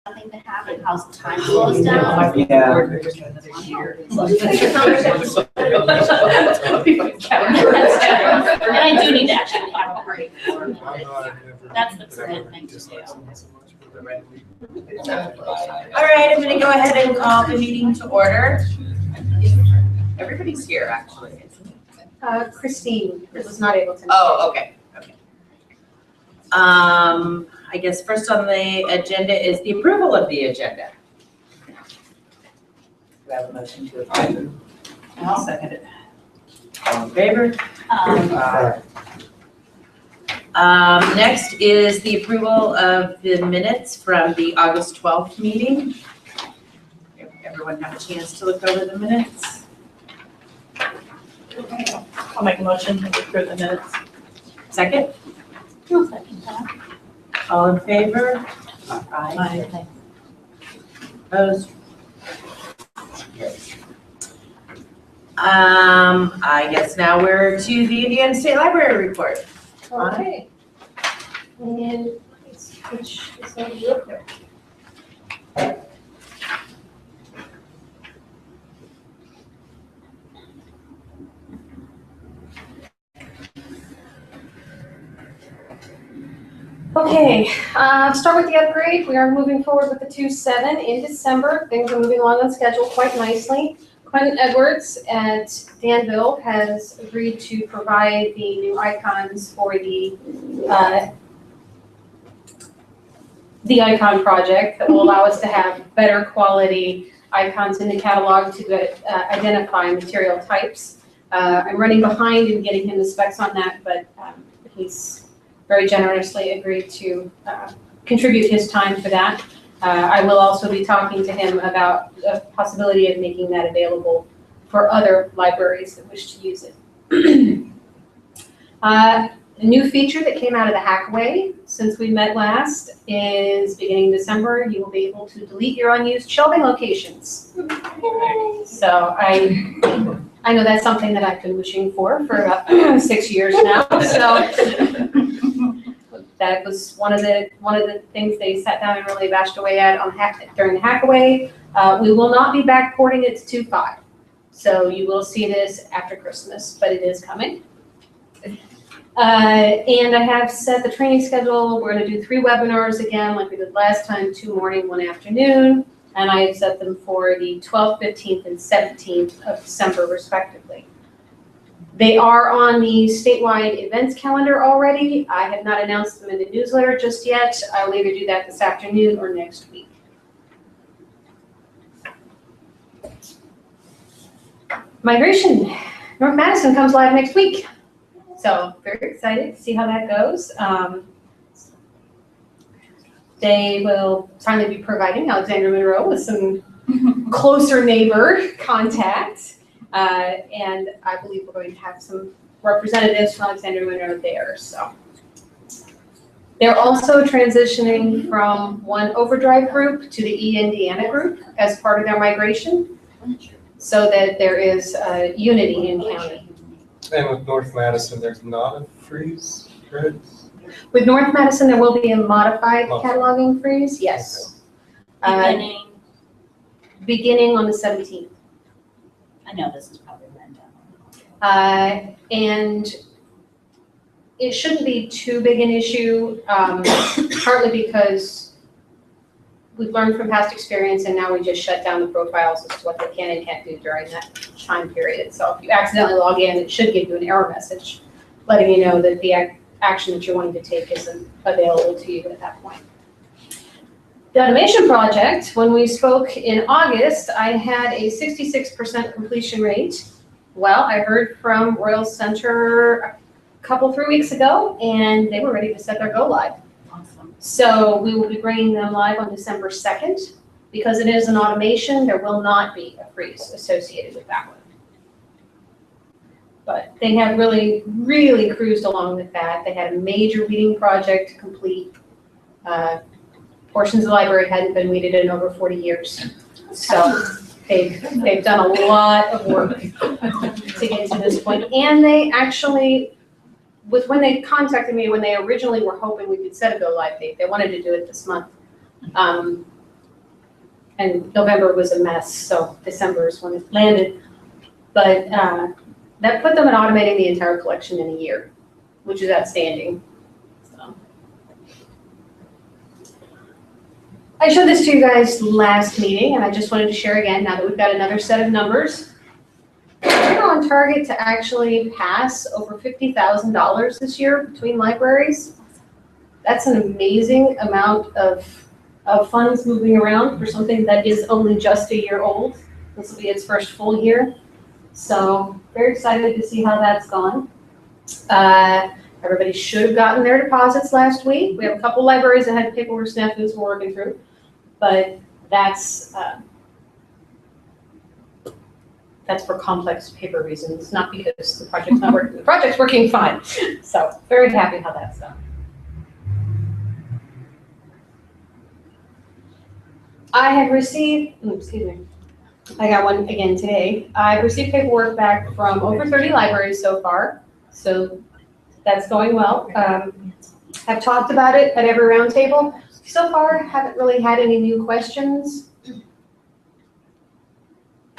Nothing to have and how time slows down. Yeah. And I do need to actually have a break. That's the current thing to do. All right, I'm gonna go ahead and call the meeting to order. Everybody's here, actually. Christine was not able to. Oh, okay. I guess first on the agenda is the approval of the agenda. Do I have a motion to approve? I'll second it. All in favor? Next is the approval of the minutes from the August 12th meeting. Everyone have a chance to look over the minutes? I'll make a motion to approve the minutes. Second? I'll second that. All in favor? Aye. Opposed? I guess now we're to the Indiana State Library report. Okay. And let's switch this over real quick. Okay, start with the upgrade. We are moving forward with the 2.7 in December. Things are moving along on schedule quite nicely. Quentin Edwards at Danville has agreed to provide the new icons for the icon project that will allow us to have better quality icons in the catalog to identify material types. I'm running behind in getting him the specs on that, but he's very generously agreed to contribute his time for that. I will also be talking to him about the possibility of making that available for other libraries that wish to use it. A new feature that came out of the Hackaway since we met last is beginning December, you will be able to delete your unused shelving locations. So I know that's something that I've been wishing for about 6 years now. So that was one of the things they sat down and really bashed away at during the Hackaway. We will not be backporting it to 2.5. So you will see this after Christmas, but it is coming. And I have set the training schedule. We're going to do 3 webinars again, like we did last time, 2 morning, 1 afternoon. And I have set them for the 12th, 15th, and 17th of December, respectively. They are on the statewide events calendar already. I have not announced them in the newsletter just yet. I will either do that this afternoon or next week. Migration. North Madison comes live next week. So very excited to see how that goes. They will finally be providing Alexander Monroe with some closer neighbor contact. And I believe we're going to have some representatives from Alexander Monroe there. So they're also transitioning from one Overdrive group to the E-Indiana group as part of their migration, so that there is unity in county. And with North Madison, there's not a freeze, right? With North Madison, there will be a modified cataloging freeze, yes. Beginning on the 17th. I know this is probably random. And it shouldn't be too big an issue, partly because we've learned from past experience and now we just shut down the profiles as to what they can and can't do during that time period. So if you accidentally log in, it should give you an error message letting you know that the action that you're wanting to take isn't available to you at that point. The automation project, when we spoke in August, I had a 66% completion rate. Well, I heard from Royal Center a 3 weeks ago, and they were ready to set their go live. Awesome. So we will be bringing them live on December 2nd. Because it is an automation, there will not be a freeze associated with that one. But they have really, really cruised along with that. They had a major weeding project to complete. Portions of the library hadn't been weeded in over 40 years. So they've done a lot of work to get to this point. And they actually, when they contacted me, when they originally were hoping we could set a go live date, they wanted to do it this month. And November was a mess, so December is when it landed. But that put them at automating the entire collection in a year, which is outstanding. So. I showed this to you guys last meeting, and I just wanted to share again, now that we've got another set of numbers. We're on target to actually pass over $50,000 this year between libraries. That's an amazing amount of funds moving around for something that is only just a year old. This will be its first full year. So very excited to see how that's gone. Everybody should have gotten their deposits last week. We have a couple libraries that had paperwork snafus we're working through, but that's for complex paper reasons, not because the project's not working. The project's working fine. So very happy how that's done. I have received, excuse me, I got one again today. I've received paperwork back from over 30 libraries so far, so that's going well. I've talked about it at every roundtable. So far, haven't really had any new questions,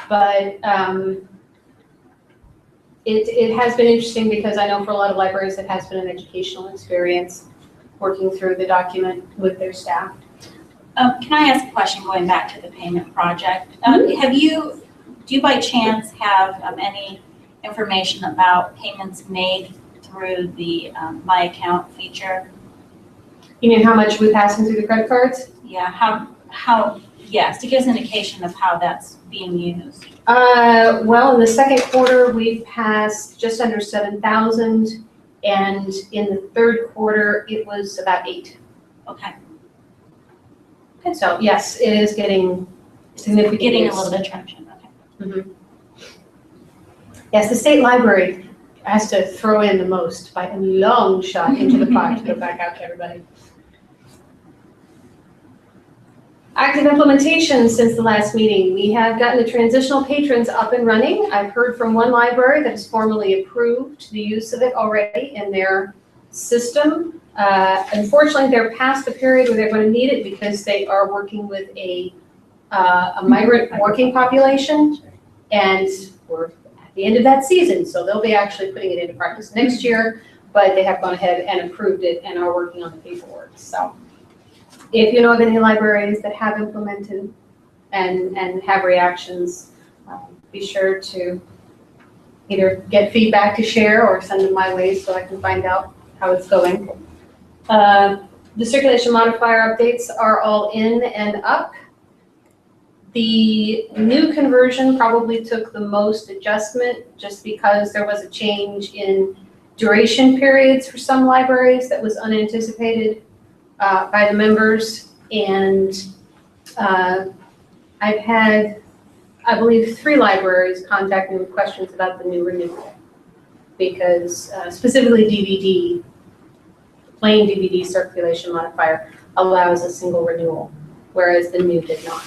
but it has been interesting because I know for a lot of libraries it has been an educational experience working through the document with their staff. Can I ask a question going back to the payment project? Do you by chance have any information about payments made through the My Account feature? You mean how much we pass through the credit cards? Yeah, yes, to give us an indication of how that's being used. Well, in the second quarter, we passed just under 7,000, and in the third quarter, it was about 8. Okay. And so, yes, it is getting significant. Getting a little bit of traction, okay. Mm-hmm. Yes, the state library has to throw in the most by a long shot into the pot to go back out to everybody. Active implementation since the last meeting. We have gotten the transitional patrons up and running. I've heard from one library that has formally approved the use of it already in their system. Unfortunately, they're past the period where they're going to need it because they are working with a migrant working population, and we're at the end of that season, so they'll be actually putting it into practice next year, but they have gone ahead and approved it and are working on the paperwork. So if you know of any libraries that have implemented and have reactions, be sure to either get feedback to share or send them my way so I can find out how it's going. The circulation modifier updates are all in and up. The new conversion probably took the most adjustment just because there was a change in duration periods for some libraries that was unanticipated by the members. And I've had, I believe, 3 libraries contact me with questions about the new renewal because specifically DVD, plain DVD circulation modifier allows a single renewal, whereas the new did not.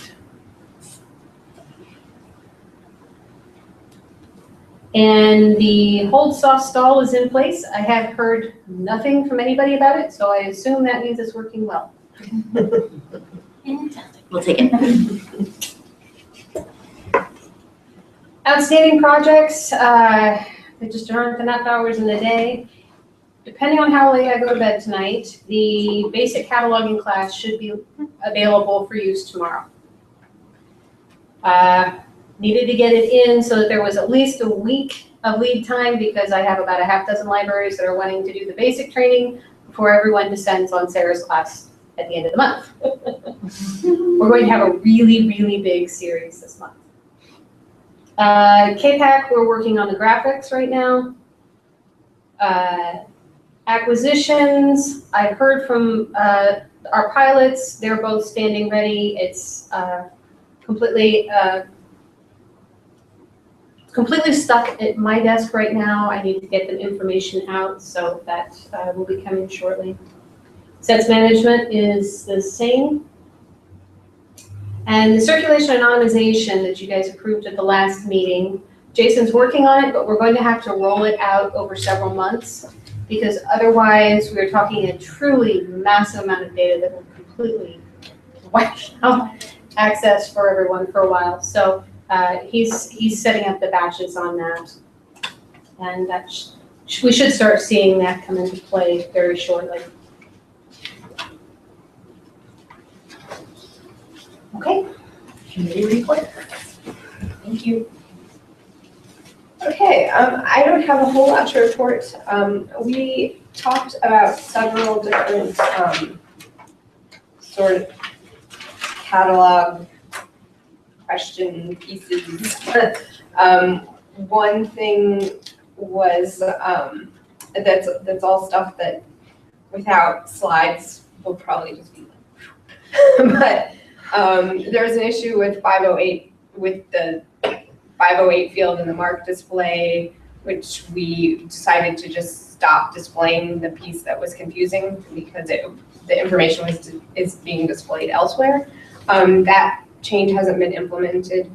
And the hold soft stall is in place. I have heard nothing from anybody about it, so I assume that means it's working well. Fantastic. We'll take it. Outstanding projects, there just aren't enough hours in the day. Depending on how late I go to bed tonight, the basic cataloging class should be available for use tomorrow. Needed to get it in so that there was at least a week of lead time because I have about a half dozen libraries that are wanting to do the basic training before everyone descends on Sarah's class at the end of the month. We're going to have a really, really big series this month. KPAC, we're working on the graphics right now. Acquisitions, I've heard from our pilots, they're both standing ready. It's completely stuck at my desk right now. I need to get them information out, so that will be coming shortly. Sets management is the same. And the circulation anonymization that you guys approved at the last meeting, Jason's working on it, but we're going to have to roll it out over several months because otherwise we're talking a truly massive amount of data that will completely wipe out access for everyone for a while. So he's setting up the batches on that. And that we should start seeing that come into play very shortly. Okay. Committee report. Thank you. Okay, I don't have a whole lot to report. We talked about several different sort of catalog question pieces. One thing was that's all stuff that without slides will probably just be but there's an issue with 508 with the 508 field in the mark display, which we decided to just stop displaying the piece that was confusing because the information is being displayed elsewhere. That change hasn't been implemented.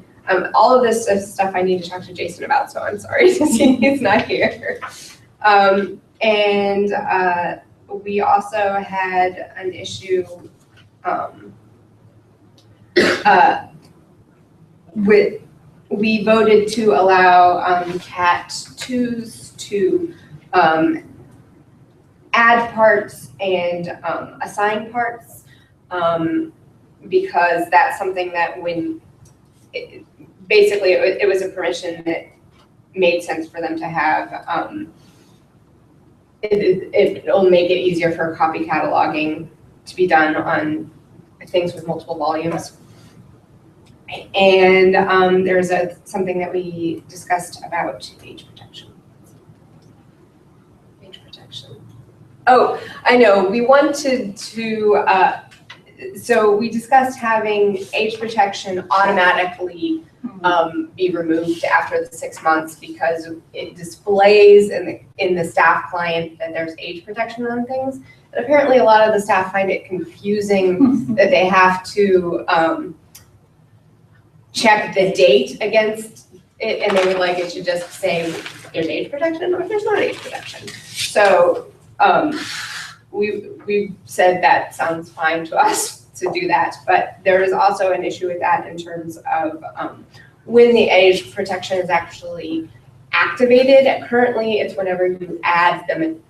All of this stuff I need to talk to Jason about, so I'm sorry to see he's not here. We also had an issue we voted to allow Cat 2s to add parts and assign parts because that's something that when it was a permission that made sense for them to have. It'll make it easier for copy cataloging to be done on things with multiple volumes. And there's something that we discussed about age protection. Age protection. Oh, I know. We wanted to, so we discussed having age protection automatically be removed after the 6 months because it displays in the staff client that there's age protection on things. But apparently a lot of the staff find it confusing that they have to check the date against it, and they would like it to just say there's age protection or there's not age protection. So we said that sounds fine to us to do that, but there is also an issue with that in terms of when the age protection is actually activated. Currently, it's whenever you add the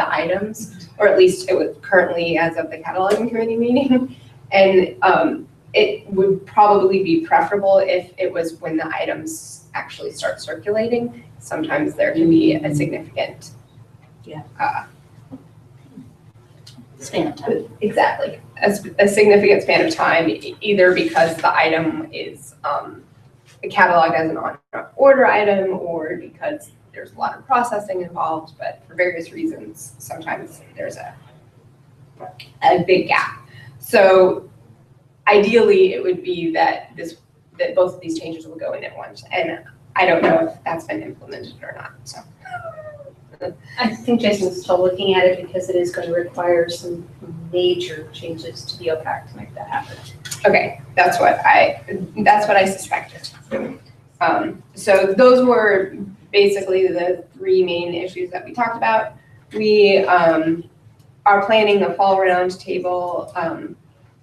items, or at least it was currently as of the cataloging committee meeting, and it would probably be preferable if it was when the items actually start circulating. Sometimes there can be a significant Span of time. exactly, a significant span of time, either because the item is cataloged as an on-order item or because there's a lot of processing involved, but for various reasons, sometimes there's a big gap. So ideally, it would be that both of these changes will go in at once, and I don't know if that's been implemented or not. So I think Jason's still looking at it because it is going to require some major changes to the OPAC to make that happen. okay, that's what I suspected. So those were basically the three main issues that we talked about. We are planning the fall roundtable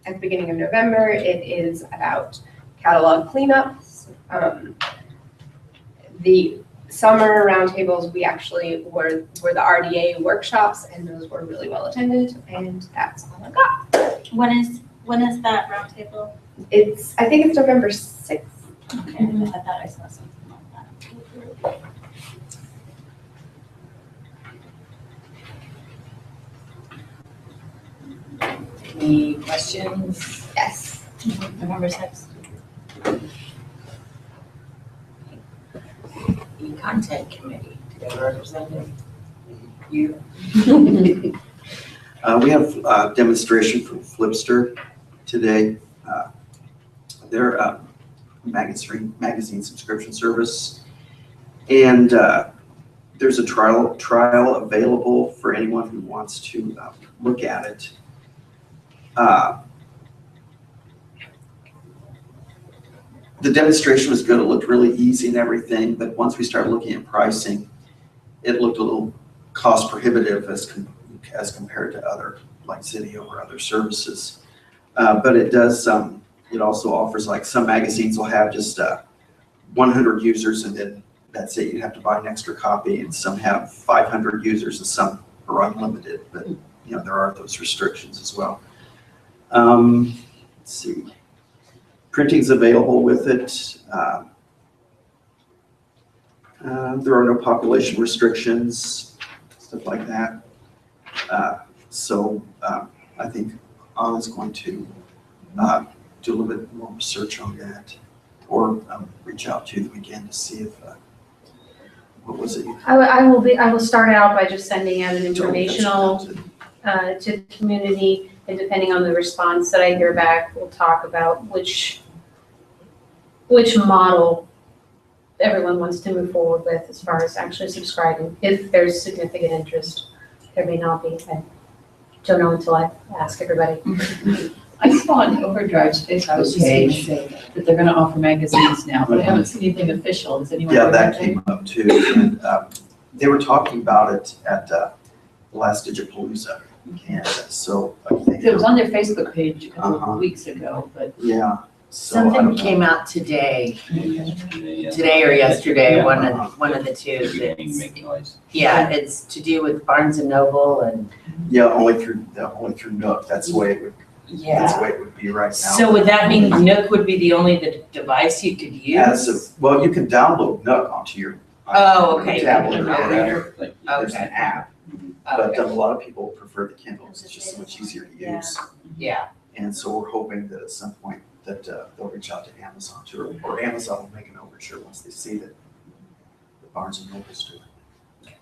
at the beginning of November. It is about catalog cleanups. The summer roundtables, we actually were the RDA workshops, and those were really well attended, and that's all I got. When is that roundtable? I think it's November 6th. Okay, I thought I saw something like that. Any questions? Yes. November 6th. The content committee, do you have a representative? You? We have a demonstration from Flipster today. They're a magazine subscription service. And there's a trial available for anyone who wants to look at it. The demonstration was good. It looked really easy and everything, but once we started looking at pricing, it looked a little cost prohibitive as compared to other, like Zydio or other services. But it does it also offers, like, some magazines will have just 100 users and then that's it. You have to buy an extra copy, and some have 500 users and some are unlimited, but there are those restrictions as well. Let's see. Printing's available with it. There are no population restrictions, stuff like that. So I think Anna's going to do a little bit more research on that, or reach out to them again to see if, what was it? I will start out by just sending out an informational to the community, and depending on the response that I hear back, we'll talk about which model everyone wants to move forward with as far as actually subscribing. If there's significant interest, there may not be. I don't know until I ask everybody. I saw on Overdrive's Facebook page that they're gonna offer magazines now, but I haven't seen anything official. Does anyone? Yeah, know that anything? came up too, and they were talking about it at the last Digipalooza, and so I think. It was on their Facebook page a couple Uh-huh. of weeks ago, but Yeah. So I Something don't know. came out today Yeah. or yesterday, Yeah. one of the two. Beginning to It's- make noise. Yeah, it's to do with Barnes and Noble and. Yeah, only through Nook. That's the way it would. That's the way it would be right now. So would that mean Nook would be the only device you could As use? of, well, you can download Nook onto your Oh, okay. tablet or Okay. whatever. Like, There's an Okay. app, but Okay. a lot of people prefer the Kindles. It's just so much easier to Yeah. use. Yeah, And so we're hoping that at some point that they'll reach out to Amazon too, or Amazon will make an overture once they see that the Barnes and Noble's doing it.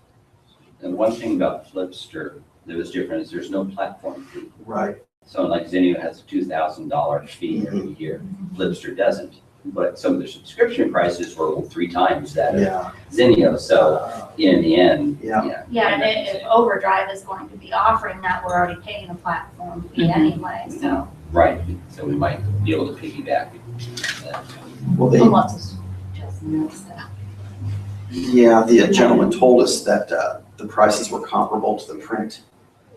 And one thing about Flipster that was different is there's no platform fee. Right. So like Zenio has a $2,000 fee every year, Flipster doesn't. But some of the subscription prices were 3 times that of Yeah. Zenio, so in the end, Yeah. Yeah, and if Overdrive is going to be offering that, we're already paying a platform fee anyway, so. right, so we might be able to piggyback that. Well, they, Let's just notice that. yeah, the gentleman told us that the prices were comparable to the print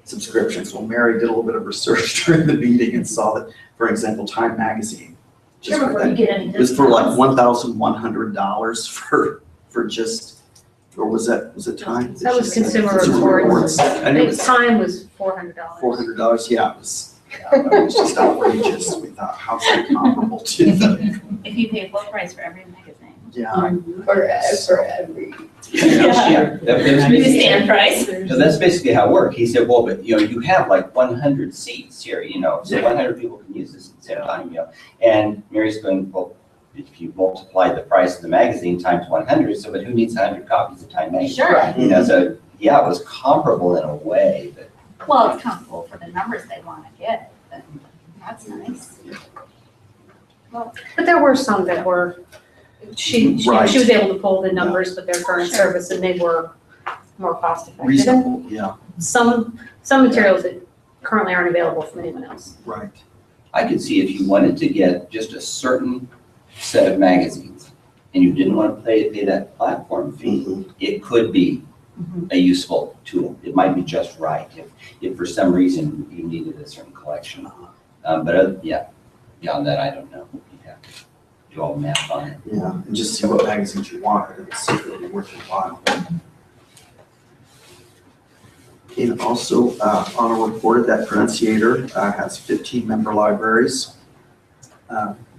subscriptions. Well, Mary did a little bit of research during the meeting and saw that, for example, Time Magazine. just Sure, for before you that- get any It was for like discounts. $1,100 for just, or was it Time? That was Consumer Consumer Reports. And it was Time was $400. $400, yeah, it was just outrageous. We thought, how's that comparable to the, If you pay full price for every magazine. yeah. for every. Yeah, that was basically- Newsstand price. So that's basically how it worked. He said, well, but you have like 100 seats here, so Yeah. 100 people can use this at the same time, And Mary's going, well, if you multiply the price of the magazine times 100, so but who needs 100 copies of Time magazine? Sure. So yeah, it was comparable in a way, but Well, it's comfortable for the numbers they want to get, but that's nice. But there were some that were, she Right. was able to pull the numbers with their current Sure. service, and they were more cost effective. And Reasonable, yeah, some materials that currently aren't available from anyone else. right. I could see if you wanted to get just a certain set of magazines and you didn't want to pay that platform fee, Mhm. it could be a useful tool. It might be just right if for some reason you needed a certain collection. But beyond that, I don't know. You'd have to do all the math on it. Yeah, and just see what magazines you want and see if it'll be worth your while. And also, Anna reported that Pronunciator has 15 member libraries,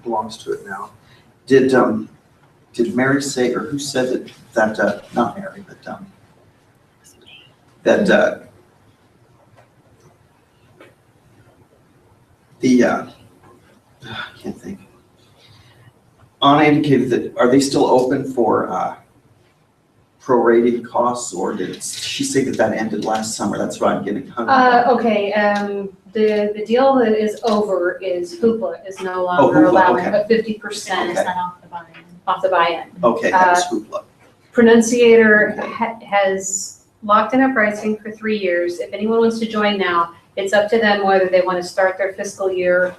belongs to it now. Did Mary say, or who said that, not Mary, but that I can't think. Anna indicated that, are they still open for prorating costs, or did she say that ended last summer? That's what I'm getting hung up on. Okay, the deal that is over is Hoopla is no longer Hoopla, allowing okay. a 50% Okay. Off the buy-in. off the buy-in. Okay, that was Hoopla. Pronunciator has locked in a pricing for 3 years. If anyone wants to join now, it's up to them whether they want to start their fiscal year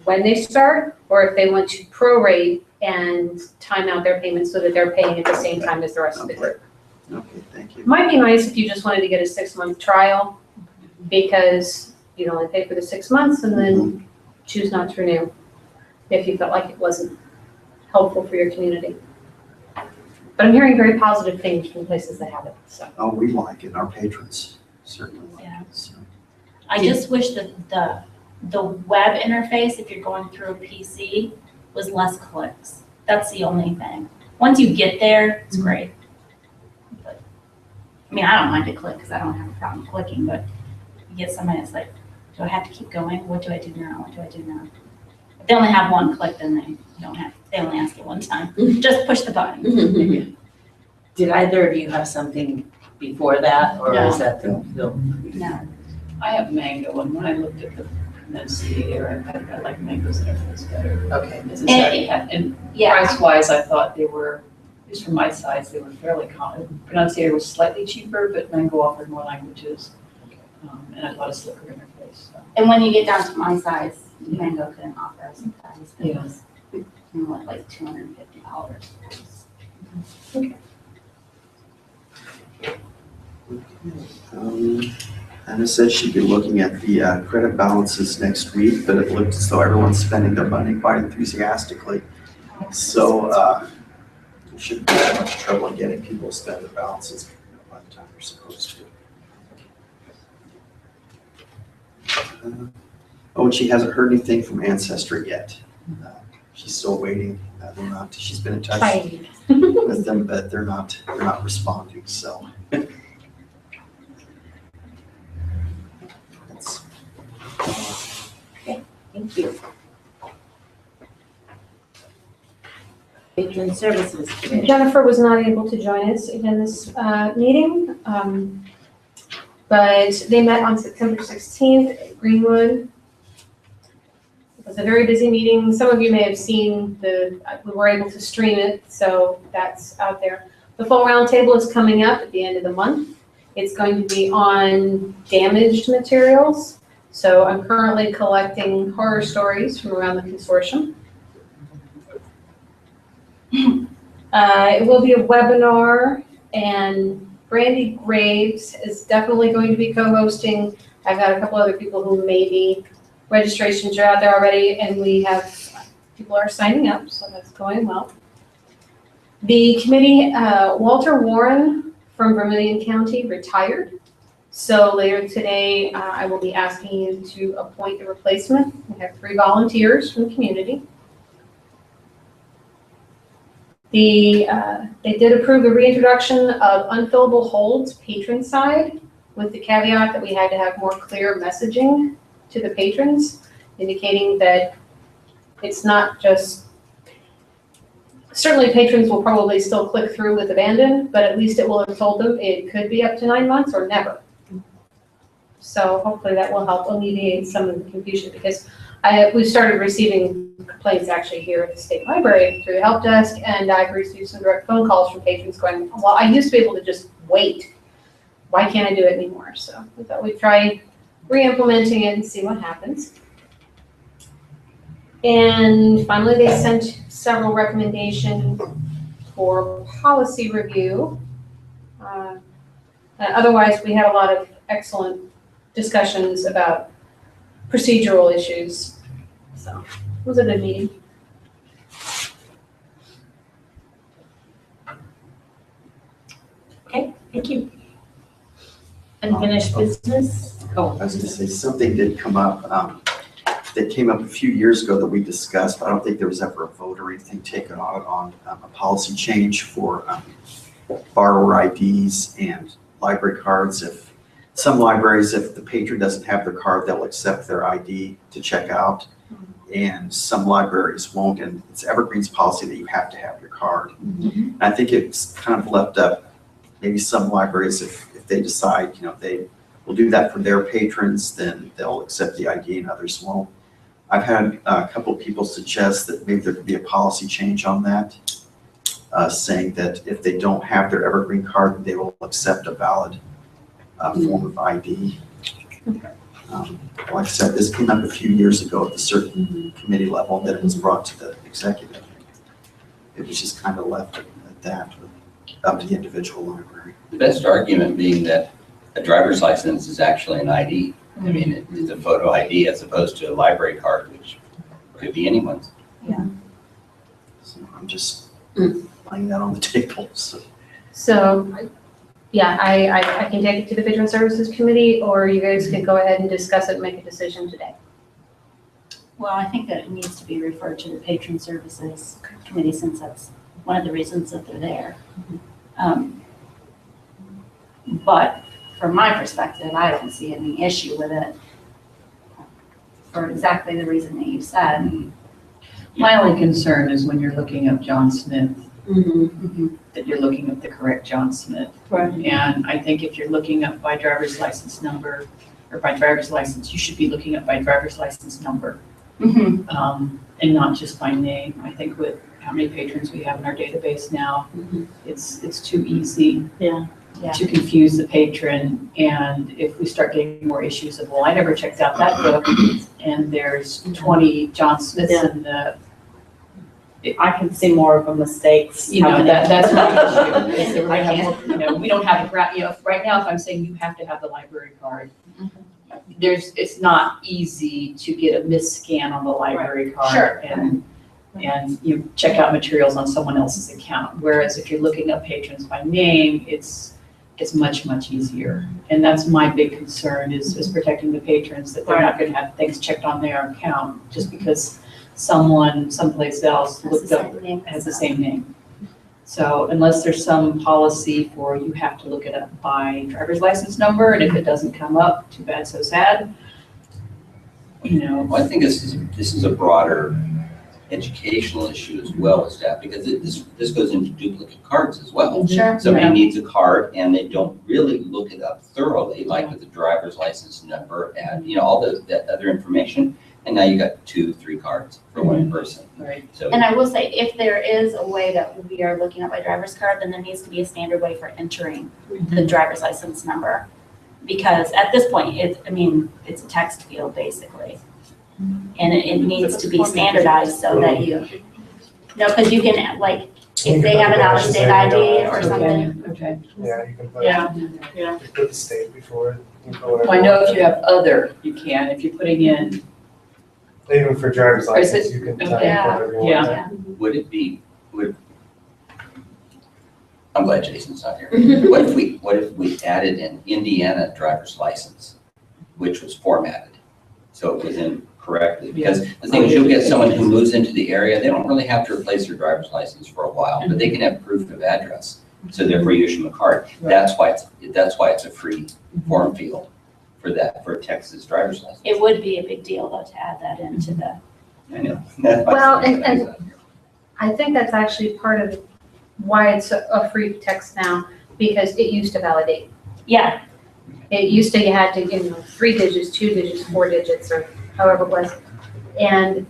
when they start, or if they want to prorate and time out their payments so that they're paying at the same time as the rest of the group. Okay, thank you. Might be nice if you just wanted to get a 6-month trial, because you'd only pay for the 6 months and then choose not to renew. if you felt like it wasn't helpful for your community. But I'm hearing very positive things from places that have it, so. Oh, we like it, our patrons certainly like Yeah. it, so. I just wish that the web interface, if you're going through a PC, was less clicks. That's the only thing. Once you get there, it's great. But, I mean, I don't mind to click because I don't have a problem clicking, but you get somebody that's like, do I have to keep going? What do I do now? What do I do now? If they only have one click, then they only ask it one time. Just push the button. Did either of you have something before that, or is that the? No. I have Mango, and when I looked at the Enunciator, I like Mango's interface better. Okay. This is already had- And Yeah, price-wise, I thought they were, at least for my size, they were fairly common. Pronunciator was slightly cheaper, but Mango offered more languages. And I thought a slicker interface, so. and when you get down to my size, Mango couldn't offer us a size. It Yeah. was like $250. Anna said she'd be looking at the credit balances next week, but it looked as though everyone's spending their money quite enthusiastically. So we shouldn't have much trouble in getting people to spend their balances by the time they're supposed to. Oh, and she hasn't heard anything from Ancestry yet. She's still waiting. They're not. She's been in touch Trying. with them, but they're not responding. So. That's- Thank you. Patron services committee. Jennifer was not able to join us again this meeting, but they met on September 16th at Greenwood. It was a very busy meeting. Some of you may have seen we were able to stream it, so that's out there. The full roundtable is coming up at the end of the month. It's going to be on damaged materials. So I'm currently collecting horror stories from around the consortium. It will be a webinar, and Brandy Graves is definitely going to be co-hosting. I've got a couple other people who maybe registrations are out there already, and people are signing up, so that's going well. The committee, Walter Warren from Vermilion County retired. So later today, I will be asking you to appoint a replacement. We have 3 volunteers from the community. They did approve the reintroduction of unfillable holds patron side, with the caveat that we had to have more clear messaging to the patrons, indicating that it's not just, certainly patrons will probably still click through with abandon, but at least it will have told them it could be up to 9 months or never. So hopefully that will help alleviate some of the confusion, because we started receiving complaints actually here at the state library through the help desk, and I've received some direct phone calls from patrons going, well, I used to be able to just wait. Why can't I do it anymore? So we thought we'd try re-implementing it and see what happens. And finally, they sent several recommendations for policy review. Otherwise, we had a lot of excellent discussions about procedural issues. So it was a good meeting. Okay, thank you. Unfinished business? I was gonna say, something did come up, that came up a few years ago that we discussed, but I don't think there was ever a vote or anything taken on a policy change for borrower IDs and library cards. If some libraries, if the patron doesn't have their card, they'll accept their ID to check out. And some libraries won't, and it's Evergreen's policy that you have to have your card. And I think it's kind of left up, maybe some libraries, if they decide, they will do that for their patrons, then they'll accept the ID and others won't. I've had a couple of people suggest that maybe there could be a policy change on that, saying that if they don't have their Evergreen card, they will accept a valid form of ID. Like I said, this came up a few years ago at the certain committee level, and then it was brought to the executive. It was just kind of left at that, up to the individual library. The best argument being that a driver's license is actually an ID. I mean, it's a photo ID as opposed to a library card, which could be anyone's. So I'm just laying that on the table, so. So, yeah, I can take it to the Veteran Services Committee, or you guys could go ahead and discuss it and make a decision today. Well, I think that it needs to be referred to the Patron Services Committee since that's one of the reasons that they're there. But from my perspective, I don't see any issue with it for exactly the reason that you said. My only concern is when you're looking up John Smith, that you're looking up the correct John Smith. Right. And I think if you're looking up by driver's license number or by driver's license, you should be looking up by driver's license number. And not just by name. I think with how many patrons we have in our database now, it's too easy Yeah. to confuse the patron. And if we start getting more issues of, well, I never checked out that book and there's 20 John Smiths in the, I can see more of a mistakes. you know, happening. that's my issue. Is that we're gonna have more, you know, we don't have a, you know, right now, if I'm saying you have to have the library card, it's not easy to get a misscan on the library card. Sure. And you check out materials on someone else's account. Whereas if you're looking up patrons by name, it's much, much easier. And that's my big concern is protecting the patrons, that they're not gonna have things checked on their account just because someone someplace else Has the looked up, same name. has the same name. So unless there's some policy for you have to look it up by driver's license number, and if it doesn't come up, too bad, so sad. You know, Well, I think this is a broader educational issue as well as that, because this goes into duplicate cards as well. Sure. Somebody needs a card and they don't really look it up thoroughly, like with the driver's license number and, you know, all that other information. And now you got 2-3 cards for one person. right? So And I will say, if there is a way that we are looking up by driver's card, then there needs to be a standard way for entering the driver's license number. Because at this point, it's a text field basically. And it needs to be standardized so that you, no, because you can, like, if they have an out-of-state ID or something. Okay. Yeah, you can put, Yeah. you put the state before it. You can put Well, whatever I you know want. if you have other, you can. If you're putting in, Even for driver's Or is license, it- you can okay. type whatever you want. Yeah. would it be, I'm glad Jason's not here. What if we added an Indiana driver's license, which was formatted? So it was in correctly, because the thing is, you'll get someone who moves into the area, they don't really have to replace their driver's license for a while, but they can have proof of address. So therefore you issue them a card. Right. That's why it's a free form field for that, for a Texas driver's license. It would be a big deal though to add that into the, I know. That's why Well, it's- I think that's actually part of why it's a free text now, because it used to validate. yeah, It used to, you had to, 3 digits, 2 digits, 4 digits, or however it was. And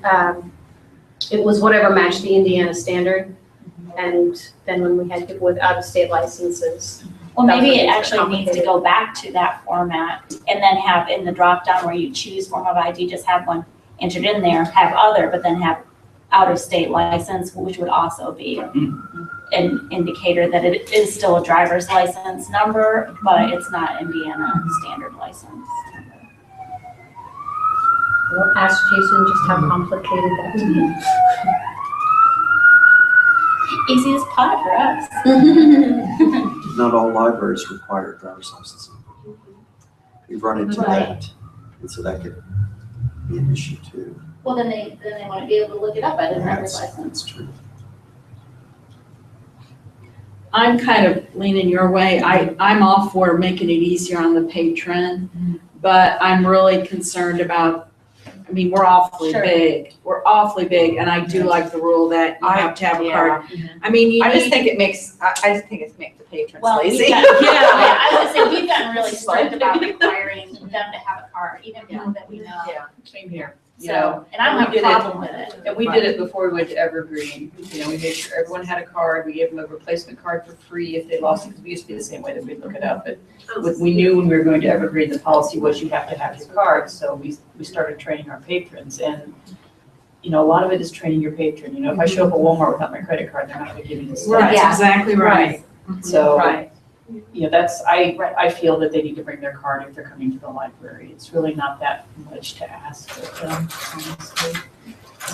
it was whatever matched the Indiana standard. And then when we had people with out-of-state licenses, well, maybe it That's actually needs to go back to that format and then have in the drop down where you choose form of ID, just have one entered in there, have other, but then have out-of-state license, which would also be an indicator that it is still a driver's license number, but it's not Indiana standard license. we'll ask Jason just how complicated that would be. Easiest pot for us. Not all libraries require a driver's license. We've run into Right. that, and so that could be an issue too. Well, then they want to be able to look it up by the driver's license. That's true. I'm kind of leaning your way. I'm all for making it easier on the patron, but I'm really concerned about, we're awfully Sure. big. We're awfully big, and I do like the rule that you have to have a card. You I just need, think it makes the patrons Well, lazy. yeah, I was gonna say, we've gotten really strict about requiring them to have a card, even people that we know. yeah, same here. You know, So, and I don't have we a did it- problem with it. And we did it before we went to Evergreen. You know, we made sure everyone had a card. We gave them a replacement card for free if they lost it, because we used to be the same way that we'd look it up. But we knew when we were going to Evergreen, the policy was you have to have your card. So we started training our patrons. And, a lot of it is training your patron. If I show up at Walmart without my credit card, they're not going to give me the stuff. right, Yeah. exactly right. So, Right. I feel that they need to bring their card if they're coming to the library. It's really not that much to ask of them, honestly.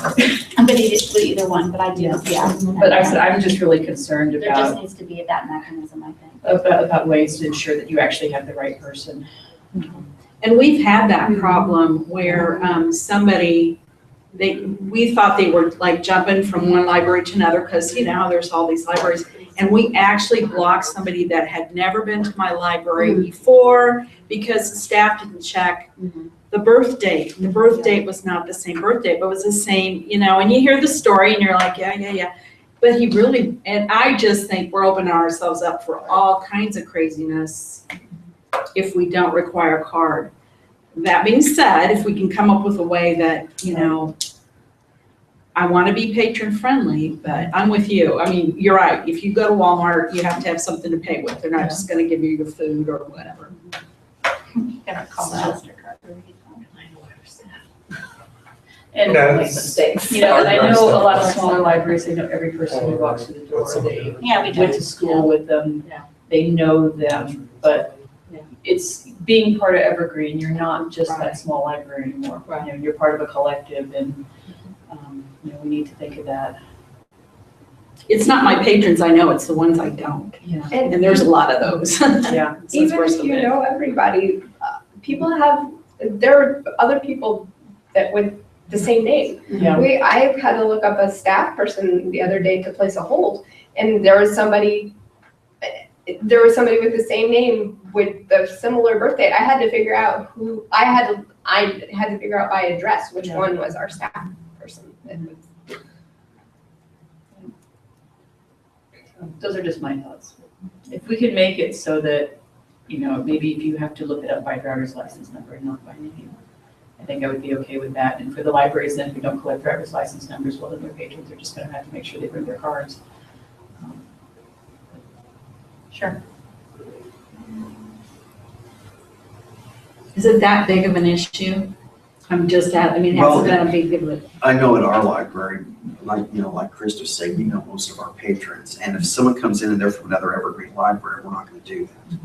But either one, but I do, yeah. But I said, I'm just really concerned There just about, needs to be that mechanism, I think. about ways to ensure that you actually have the right person. And we've had that problem where somebody, we thought they were like jumping from one library to another, because you know how there's all these libraries. And we actually blocked somebody that had never been to my library before because the staff didn't check the birth date. The birth date was not the same birth date, but it was the same, you know, and you hear the story and you're like, yeah. But he really, and I just think we're opening ourselves up for all kinds of craziness if we don't require a card. That being said, if we can come up with a way that, you know, I want to be patron friendly, but I'm with you. I mean, you're right. If you go to Walmart, you have to have something to pay with. They're not just going to give you your food or whatever. Gotta call the Mastercard. And That's- mistakes. You know, and I know a lot of smaller libraries, they know every person who walks through the door. They Yeah, we do. went to school with them. Yeah. They know them, but Yeah. it's being part of Evergreen, you're not just Right. that small library anymore. Right. You know, you're part of a collective and, you know, we need to think of that. It's not my patrons I know, it's the ones I don't. Yeah. And there's a lot of those. Yeah. So it's Even worse if than you that. know everybody, people have, there are other people that with the same name. Yeah. I had to look up a staff person the other day to place a hold, and there was somebody with the same name with the similar birthday. I had to figure out who, I had to figure out by address which one was our staff person. Those are just my thoughts. If we could make it so that, you know, maybe if you have to look it up by driver's license number and not by name, I think I would be okay with that. And for the libraries, then, who don't collect driver's license numbers, well, then their patrons are just gonna have to make sure they bring their cards. Sure. Is it that big of an issue? I'm just at, I mean, has Well, it been a big deal? I know at our library, like Krista said, we know most of our patrons. And if someone comes in and they're from another Evergreen library, we're not gonna do that.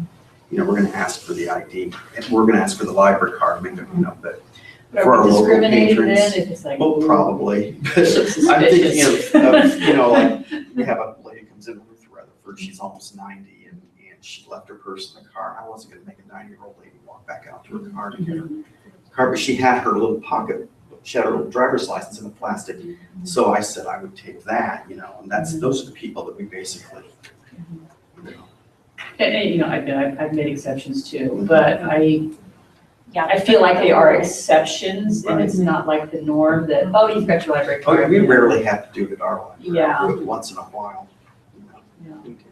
You know, we're gonna ask for the ID, and we're gonna ask for the library card, maybe, you know, but for Are our we local discriminating patrons, then if it's like? well, probably. Suspicious. I'm thinking of, you know, like, we have a lady who comes in, Ruth Rutherford, she's almost 90, and she left her purse in the car. I wasn't gonna make a 90-year-old lady walk back out to her car to get her car, but she had her little pocket, she had her little driver's license in the plastic. So I said I would take that, you know, and those are the people that we basically, you know. And, you know, I've made exceptions too, but Yeah. I feel like they are exceptions and it's not like the norm that, oh, you've got your library Oh, card. we rarely have to do it at our library. Yeah. We do it once in a while. You know. Yeah. We do.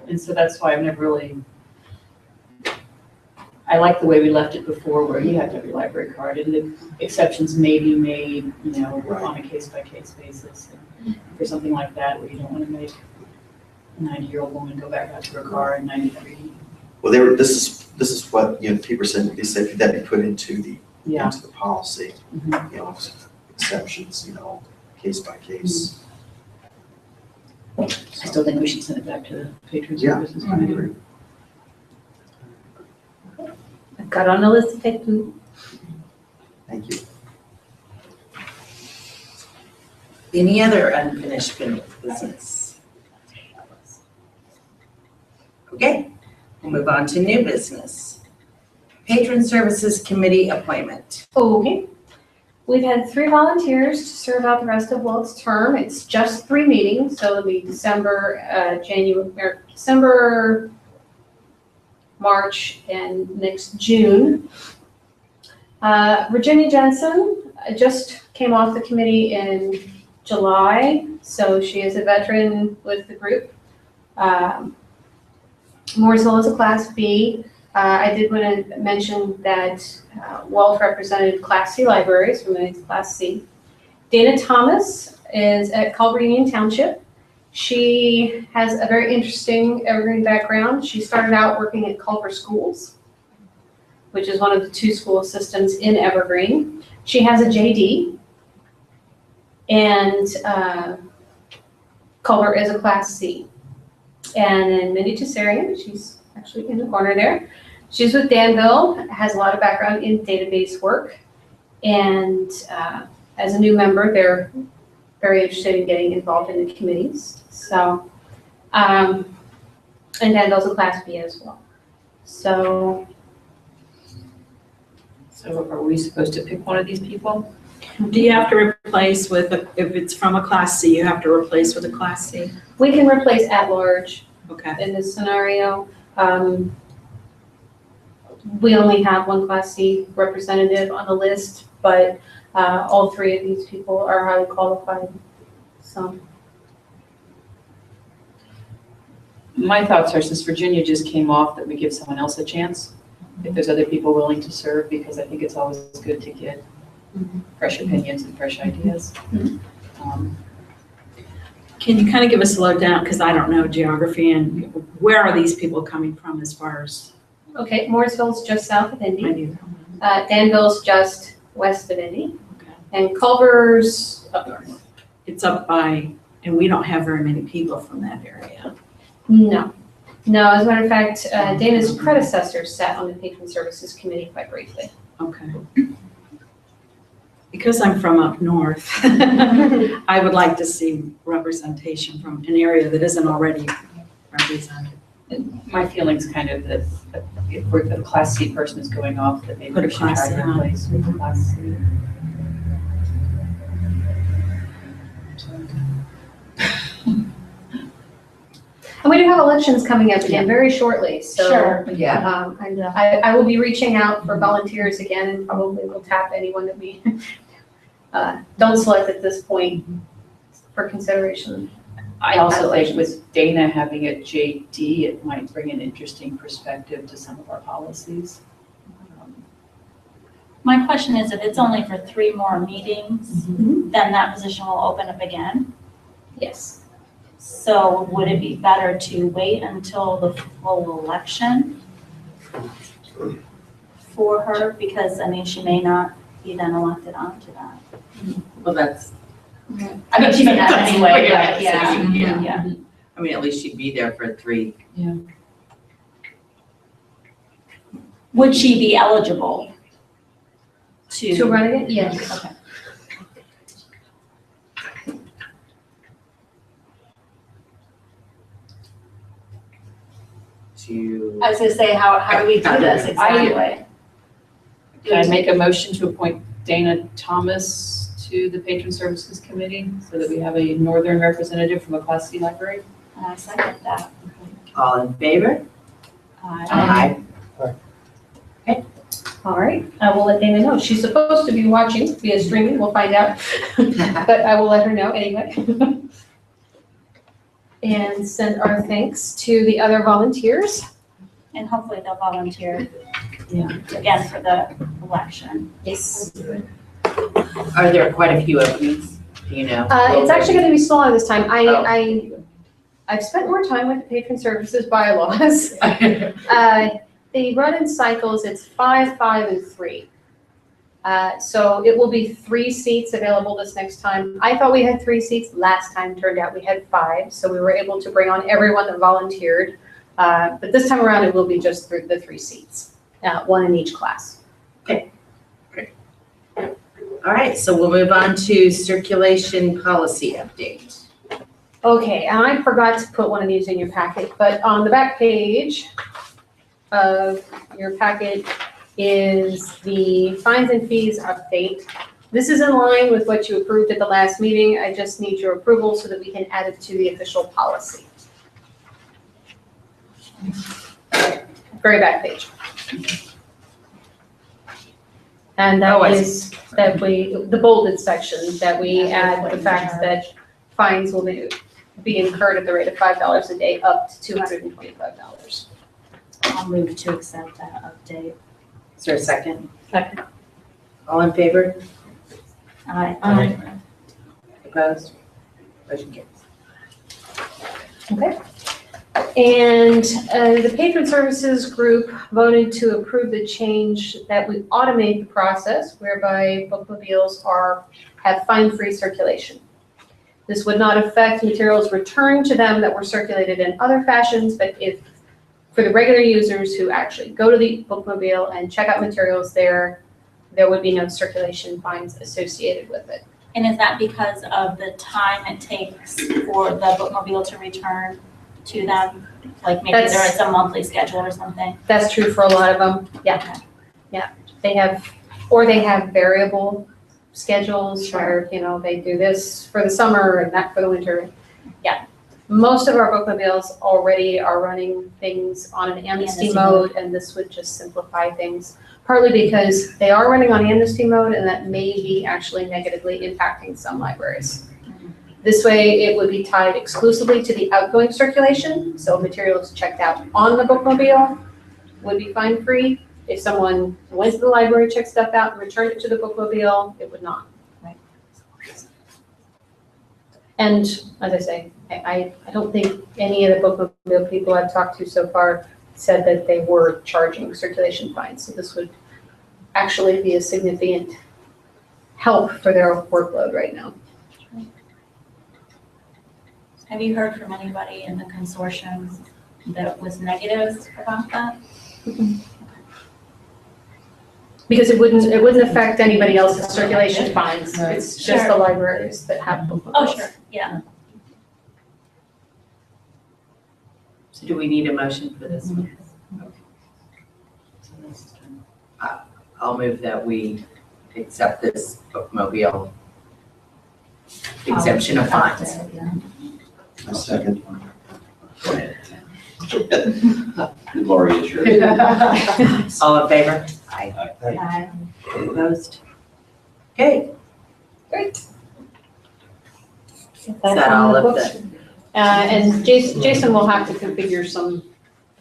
And so that's why I've never really, I like the way we left it before where you have to have your library card and the exceptions may be made, you know, Right. on a case-by-case basis. And for something like that where you don't want to make a 90-year-old woman go back out to her car in 93. Well, this is what, you know, people said, they said, could that be put into the policy? Mhm. You know, exceptions, you know, case by case. I still think we should send it back to the patron Yeah. services. I agree. I've got on the list to take too. Thank you. Any other unfinished business? Okay, we'll move on to new business. Patron Services Committee appointment. Okay. We've had 3 volunteers to serve out the rest of Walt's term. It's just 3 meetings, so it'll be December, March, and next June. Virginia Jensen just came off the committee in July, so she is a veteran with the group. Mooresville is a Class B. I did want to mention that Walt represented Class C libraries, remains Class C. Dana Thomas is at Culver Union Township. She has a very interesting Evergreen background. She started out working at Culver Schools, which is one of the 2 school systems in Evergreen. She has a JD, and Culver is a Class C. And then Mindy Tessarian, she's actually in the corner there. She's with Danville, has a lot of background in database work, and as a new member, they're very interested in getting involved in the committees. So, and Danville's a Class B as well. So, So are we supposed to pick one of these people? Do you have to replace with, if it's from a Class C, you have to replace with a Class C? we can replace at-large Okay. in this scenario. We only have one Class C representative on the list, but all three of these people are highly qualified, so. My thoughts are, since Virginia just came off, that we give someone else a chance. If there's other people willing to serve, because I think it's always good to get fresh opinions and fresh ideas. Can you kind of give us a lowdown, because I don't know geography, and where are these people coming from as far as? Okay, Morrisville's just south of I Indy. do. Danville's just west of Indy. Okay. And Culver's up north. It's up by, and we don't have very many people from that area. No. No, as a matter of fact, Dana's predecessor sat on the Patron Services Committee quite briefly. Okay. Because I'm from up north, I would like to see representation from an area that isn't already represented. My feeling's kind of that if the Class C person is going off, that maybe Put a we should try Class C to on. replace with a Class C. And we do have elections coming up again very shortly, so. Sure. Yeah. And I will be reaching out for volunteers again, and probably will tap anyone that we don't select at this point for consideration. I also think with Dana having a JD, it might bring an interesting perspective to some of our policies. My question is, if it's only for 3 more meetings, then that position will open up again. Yes. So would it be better to wait until the full election for her? Because, I mean, she may not be then elected onto that. Well, that's. I mean, she's in that anyway, Yeah. but yeah. Yeah. I mean, at least she'd be there for 3. Would she be eligible to? To run again? Yes. Okay. To. I was gonna say, how do we do this exactly? Can I make a motion to appoint Dana Thomas to the Patron Services Committee so that we have a northern representative from a Class C library? I second that. All in favor? Aye. All right, I will let Dana know. She's supposed to be watching via streaming, we'll find out. But I will let her know anyway. And send our thanks to the other volunteers. And hopefully they'll volunteer Yeah. again for the election. Yes. Are there quite a few openings? Do you know? It's actually gonna be smaller this time. Oh. I've spent more time with the Patron Services bylaws. They run in cycles, it's 5, 5, and 3. So it will be 3 seats available this next time. I thought we had 3 seats last time, turned out we had 5, so we were able to bring on everyone that volunteered. But this time around, it will be just the 3 seats, 1 in each class. All right, so we'll move on to circulation policy update. Okay, and I forgot to put one of these in your packet, but on the back page of your packet is the fines and fees update. This is in line with what you approved at the last meeting. I just need your approval so that we can add it to the official policy. Very back page. And that Oh, I see. is that the bolded section, that we add the fact that fines will be incurred at the rate of $5 a day up to $225. I'll move to accept that update. Is there a second? Second. All in favor? Aye. Opposed? Motion carries. Okay. And the Patron Services Group voted to approve the change that would automate the process whereby bookmobiles have fine-free circulation. This would not affect materials returned to them that were circulated in other fashions, but for the regular users who actually go to the bookmobile and check out materials there, there would be no circulation fines associated with it. And is that because of the time it takes for the bookmobile to return to them? Like maybe there is a monthly schedule or something? That's true for a lot of them, yeah. Yeah, they have variable schedules where, they do this for the summer and that for the winter. Yeah, most of our bookmobiles already are running things on an amnesty mode, and this would just simplify things. Partly because they are running on amnesty mode, and that may be actually negatively impacting some libraries. This way, it would be tied exclusively to the outgoing circulation, so materials checked out on the bookmobile would be fine-free. If someone went to the library, checked stuff out, and returned it to the bookmobile, it would not. Right. And as I say, I don't think any of the bookmobile people I've talked to so far said that they were charging circulation fines. So this would actually be a significant help for their workload right now. Have you heard from anybody in the consortium that was negative about that? Because it wouldn't affect anybody else's circulation fines. Right. It's just the libraries that have bookmobiles. Oh, sure, yeah. So do we need a motion for this one? I'll move that we accept this bookmobile exemption of fines. A second. Lori is yours. All in favor? Aye. Opposed? Okay, Great. is that all of the? And Jason will have to configure a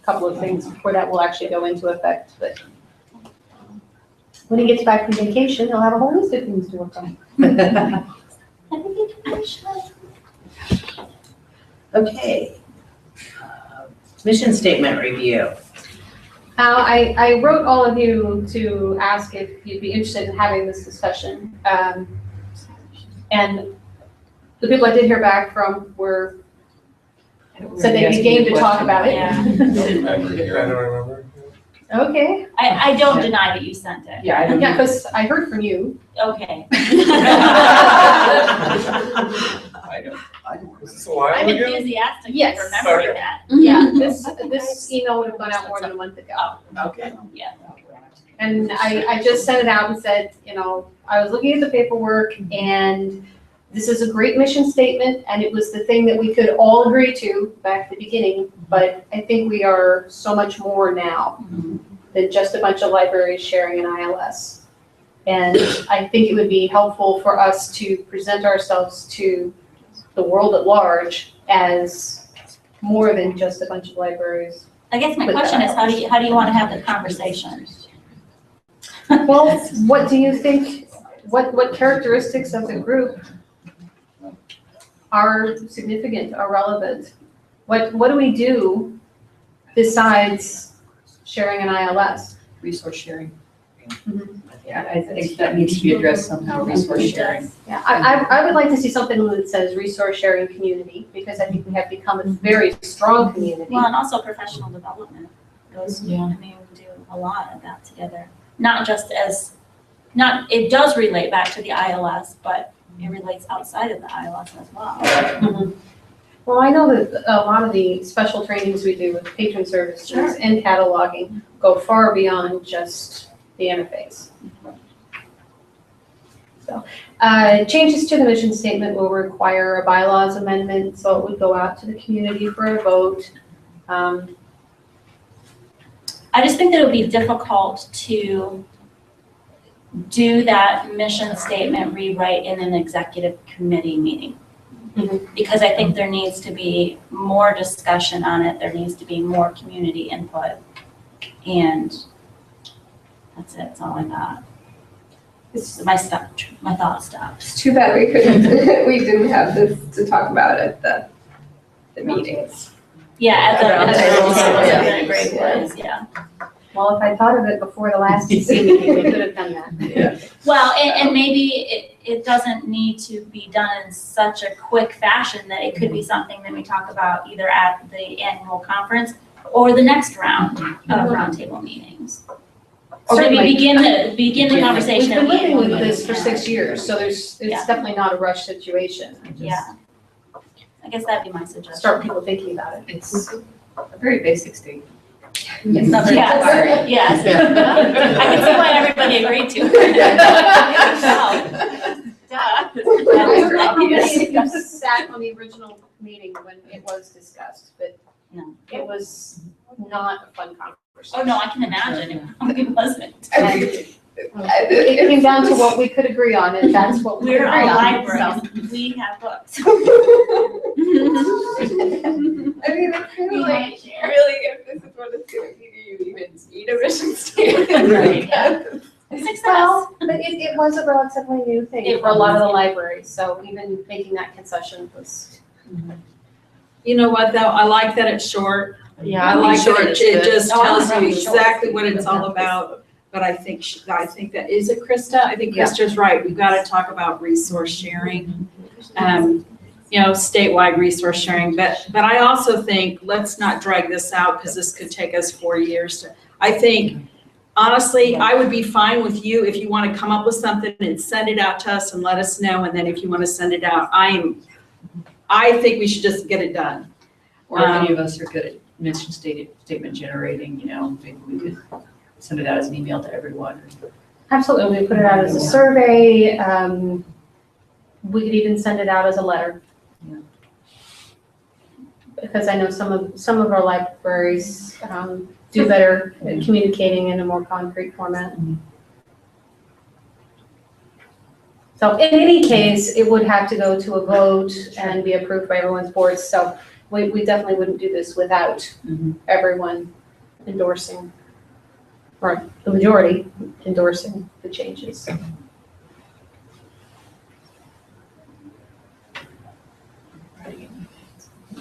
couple of things before that will actually go into effect, but when he gets back from vacation, he'll have a whole list of things to work on. Okay. Mission statement review. I wrote all of you to ask if you'd be interested in having this discussion. And the people I did hear back from said they'd be game to talk about it. Yeah. I don't remember. Okay, I don't deny that you sent it. Yeah, I don't. yeah, because I heard from you. Okay. I don't. Is this a while I'm ago? enthusiastic Yes. for remembering Okay. that. Yeah, this email would have gone out more than a month ago. Okay. Yeah. And I just sent it out and said, I was looking at the paperwork and this is a great mission statement and it was the thing that we could all agree to back at the beginning, but I think we are so much more now than just a bunch of libraries sharing an ILS. And I think it would be helpful for us to present ourselves to the world at large as more than just a bunch of libraries. I guess my question is, how do you want to have the conversation? Well, what do you think, what characteristics of the group are significant, are relevant? What do we do besides sharing an ILS? Resource sharing. Mhm. Yeah, I think that needs to be addressed somehow, resource sharing. Yeah, I would like to see something that says resource sharing community, because I think we have become a very strong community. Well, and also professional development goes, I mean, we do a lot of that together. Not just it does relate back to the ILS, but it relates outside of the ILS as well. Mhm. Well, I know that a lot of the special trainings we do with patron services Sure. and cataloging go far beyond just the interface. So, changes to the mission statement will require a bylaws amendment, so it would go out to the community for a vote. I just think that it would be difficult to do that mission statement rewrite in an executive committee meeting. Because I think there needs to be more discussion on it, there needs to be more community input. And that's it, that's all I got. My thought stops. It's too bad we didn't have this to talk about at the meetings. Yeah, Around as tables, a yeah. a great place, yeah. Well, if I thought of it before the last DC meeting, we could have done that. Well, and maybe it doesn't need to be done in such a quick fashion that it could be something that we talk about either at the annual conference or the next round of roundtable meetings. Or maybe Certainly. begin the conversation. We've been at the living end. with this for 6 years, so it's Yeah. definitely not a rush situation. Yeah. I guess that'd be my suggestion. Start people thinking about it. It's a very basic statement. It's not very Yes. required. Yes. I can see why everybody agreed to it. Duh. You sat on the original meeting when it was discussed, but No. it was not a fun conversation. Oh, no, I can imagine. It wasn't. And it came down to what we could agree on, and that's what we could We're agree all on. libraries. We have books. I mean, it's kind of like, really, if this is what it's gonna be, do you even need a mission statement? Right, yeah. Success. Well, but it was a relatively new thing for a lot of the libraries, so even making that concession was. You know what, though, I like that it's short. Yeah, I like that it just Oh, tells you really short. exactly what it's all about. But I think that, is it Krista? I think Krista's right. We've got to talk about resource sharing. Statewide resource sharing, but I also think, let's not drag this out because this could take us 4 years. I think, honestly, I would be fine with you if you want to come up with something and send it out to us and let us know, and then if you want to send it out, I think we should just get it done. Or if any of us are good at mission statement generating, maybe we could send it out as an email to everyone. Absolutely, we put it out as a survey, we could even send it out as a letter. Yeah. Because I know some of our libraries do better at communicating in a more concrete format. So in any case, it would have to go to a vote and be approved by everyone's boards, so we definitely wouldn't do this without everyone endorsing, or the majority endorsing the changes.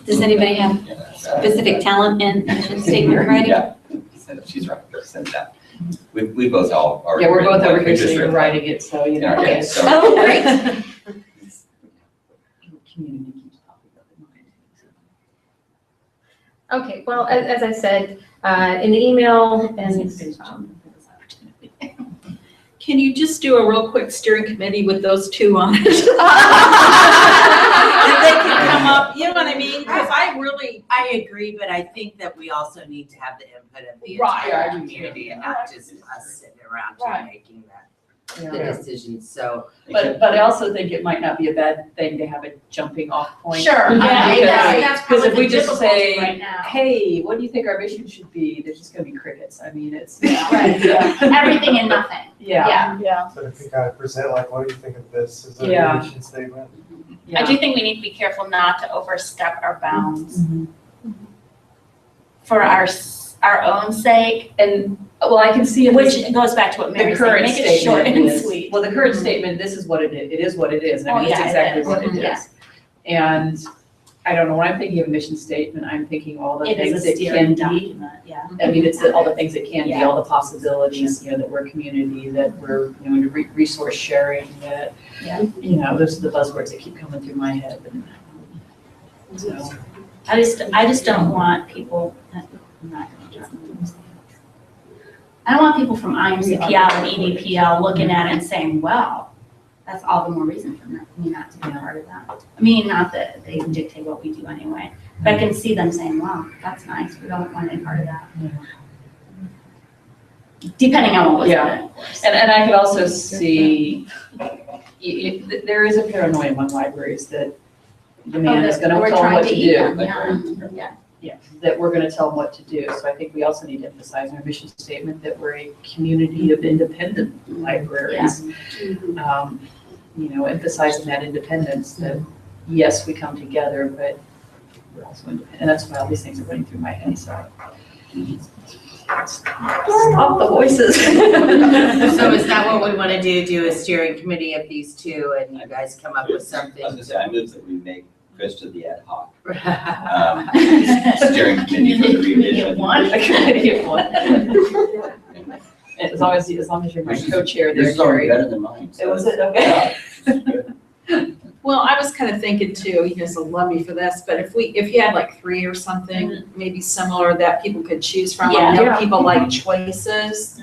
Does anybody have specific talent in mission statement writing? Yeah, she's right, send that. We both all are. Yeah, we're both over here, we so just you're written- writing it, so you know. Okay, so- Oh, great. Community keeps popping up in mind. Okay, well, as I said, in the email and, Can you just do a real quick steering committee with those two on it? And they can come up, you know what I mean? Because I agree, but I think that we also need to have the input of the Right. entire community and not just us sitting around Right. making the Yeah. decisions, so. But I also think it might not be a bad thing to have a jumping off point. Sure. Yeah, That's because if probably we the just difficulty say, right now. hey, what do you think our mission should be? There's just gonna be crickets. I mean, it's. Right, yeah. Everything and nothing. Yeah. Yeah. But if we kind of present, like, what do you think of this as a Yeah. mission statement? I do think we need to be careful not to overstep our bounds for our own sake, And, well, I can see in this- which goes back to what the Mary said, current make it short statement and is, sweet. well, the current statement, this is what it is. It is what it is. And I Oh, mean, it's yeah, it exactly is. what it Yeah. is. And I don't know, when I'm thinking of a mission statement, I'm thinking all the It things is a that steering can be. document, yeah. I mean, it's all the things that can be, Yeah. all the possibilities, that we're a community, that we're, resource sharing, that, Yeah. those are the buzzwords that keep coming through my head. And so, I just don't want people, I don't want people from IMCPL and EDPL looking at it and saying, well, that's all the more reason for me not to be part of that. I mean, not that they dictate what we do anyway, but I can see them saying, wow, that's nice, we don't want any part of that. Depending on what was in Yeah. it, of course. and I could also see, there is a paranoia among libraries that the man is gonna We're tell them trying what to to eat do. them, yeah. Yeah, that we're gonna tell them what to do. So I think we also need to emphasize in our mission statement that we're a community of independent libraries. Emphasizing that independence, that yes, we come together, but we're also independent. And that's why all these things are running through my head, so. Stop the voices. So is that what we want to do a steering committee of these two and you guys come up with I was something? gonna say, I move that we make Krista the ad hoc Right. steering committee for revision. A committee of one. As long as you're my co-chair there, This is already Gary. better than mine. so It was it, yeah, okay. it's good. Well, I was kind of thinking too, you guys will love me for this, but if you had like 3 or something, maybe similar that people could choose from. I know Yeah. people like choices.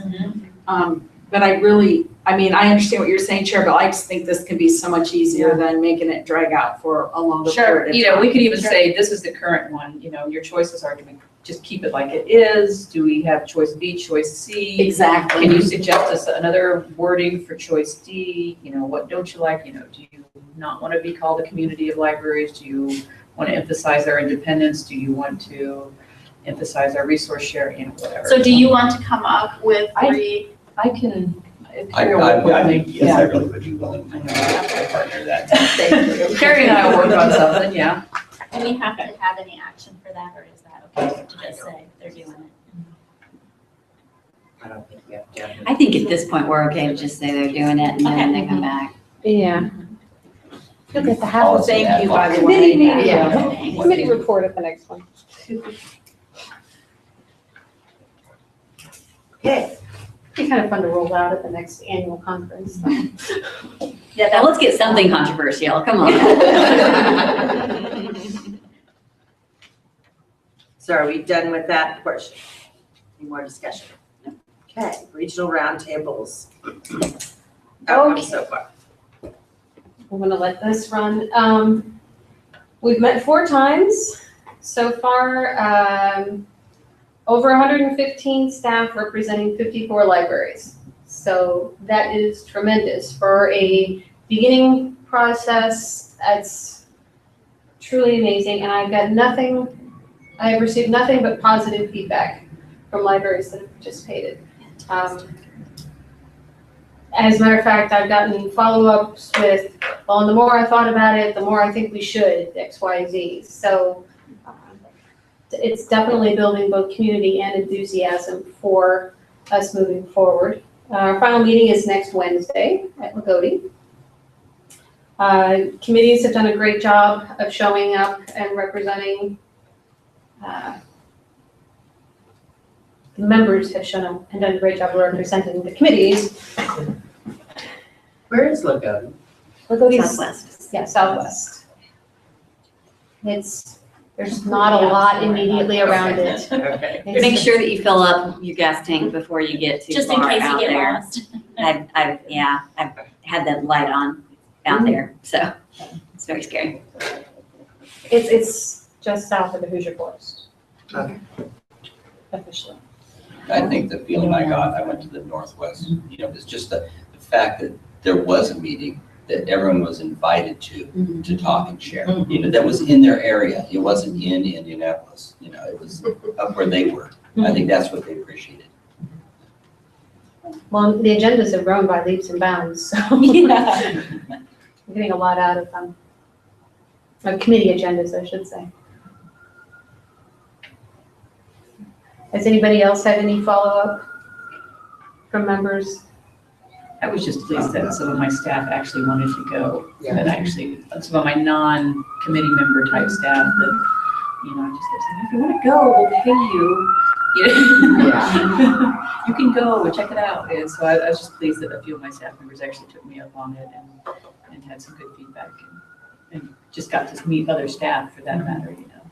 But I really, I mean, I understand what you're saying, Chair, but I just think this can be so much easier than making it drag out for a longer Sure, period of time. you know, we could even say, this is the current one, you know, your choices are, do we just keep it like it is? Do we have choice B, choice C? Exactly. Can you suggest us another wording for choice D? You know, what don't you like? You know, do you not want to be called a community of libraries? Do you want to emphasize our independence? Do you want to emphasize our resource sharing, you know, whatever? So do you want to come up with three? I can. if I you're would, I willing, think, yes, I yeah. really would be willing to partner that. Carrie and I will work on something, yeah. Do we have to have any action for that, or is that okay to just say they're doing it? I don't think we have to. I think at this point, we're okay to just say they're doing it and then they come back. Yeah. You'll get to have I'll a say Thank you, that. by the committee way. meeting, Yeah. committee report at the next one. Okay. Be kind of fun to roll out at the next annual conference. Yeah, now let's get something controversial, come on. So are we done with that portion? Any more discussion? No. Okay, regional roundtables. Outcomes so far. I'm gonna let this run. We've met 4 times so far. Over 115 staff representing 54 libraries. So that is tremendous for a beginning process. That's truly amazing, and I have received nothing but positive feedback from libraries that have participated. As a matter of fact, I've gotten follow-ups with, well, and the more I thought about it, the more I think we should, X, Y, Z. So it's definitely building both community and enthusiasm for us moving forward. Our final meeting is next Wednesday at Lagodi. Committees have done a great job of showing up and representing. The members have shown up and done a great job of representing the committees. Where is Lagodi? Lagodi's, Southwest. yeah, Southwest. There's not a lot immediately around it. Okay. Make sure that you fill up your gas tank before you get too Just in far case you out get there. lost. I've had that light on out there, so it's very scary. It's just south of the Hoosier Forest. Okay. Officially. I think the feeling I got, I went to the Northwest, you know, it's just the fact that there was a meeting that everyone was invited to talk and share. You know, that was in their area. It wasn't in Indianapolis, you know, it was up where they were. I think that's what they appreciated. Well, the agendas have grown by leaps and bounds, so Yeah. we're getting a lot out of them. Committee agendas, I should say. Has anybody else had any follow-up from members? I was just pleased that some of my staff actually wanted to go. Yeah. That actually, some of my non-committee member type staff that, you know, I just kept saying, if you want to go, we'll pay you. You know? You can go and check it out. And so I was just pleased that a few of my staff members actually took me up on it and had some good feedback and just got to meet other staff for that matter, you know.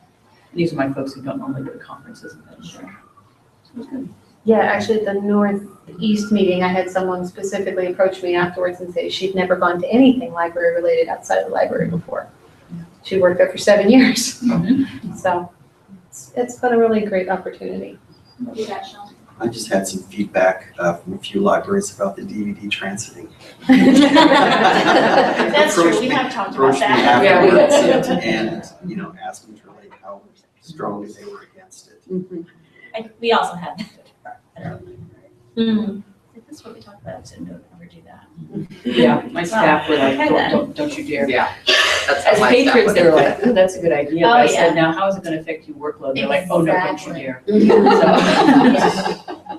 And these are my folks who don't normally go to conferences and things. So it was good. Yeah, actually, at the Northeast meeting, I had someone specifically approach me afterwards and say she'd never gone to anything library-related outside the library before. She worked there for 7 years. So it's been a really great opportunity. What you got, Sean? I just had some feedback from a few libraries about the DVD transiting. That's true, we have talked about Approached me that. Yeah, we did. afterwards and, you know, asked me to relate how strongly they were against it. We also had that. Mm. This is what we talked about, I said, no, never do that. Yeah, my staff were like, Okay then. don't you dare. Yeah. That's As how my staff patrons, would- they were like, oh, that's a good idea. Oh, But I yeah. said, now how is it gonna affect your workload? They're like, oh, no, don't you Exactly. dare.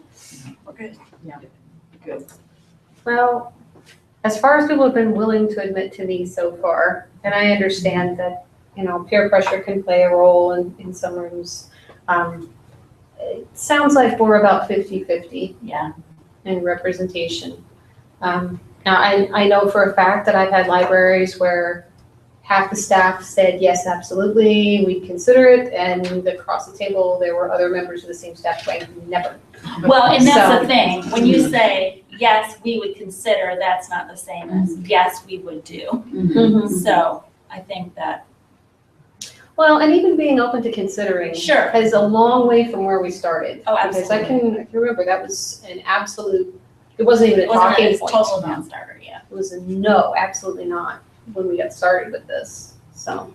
Okay. Yeah, good. Well, as far as people have been willing to admit to me so far, and I understand that, you know, peer pressure can play a role in some rooms. It sounds like we're about 50-50 Yeah. in representation. Now, I know for a fact that I've had libraries where half the staff said, yes, absolutely, we'd consider it, and across the table, there were other members of the same staff going, never. Well, and that's So- the thing, when you say, yes, we would consider, that's not the same as, yes, we would do. So I think that, Well, and even being open to considering sure, is a long way from where we started. oh, Because I absolutely. can remember that was an absolute, it wasn't even a talking It's point. total non-starter, yeah. It was a no, absolutely not, when we got started with this, so.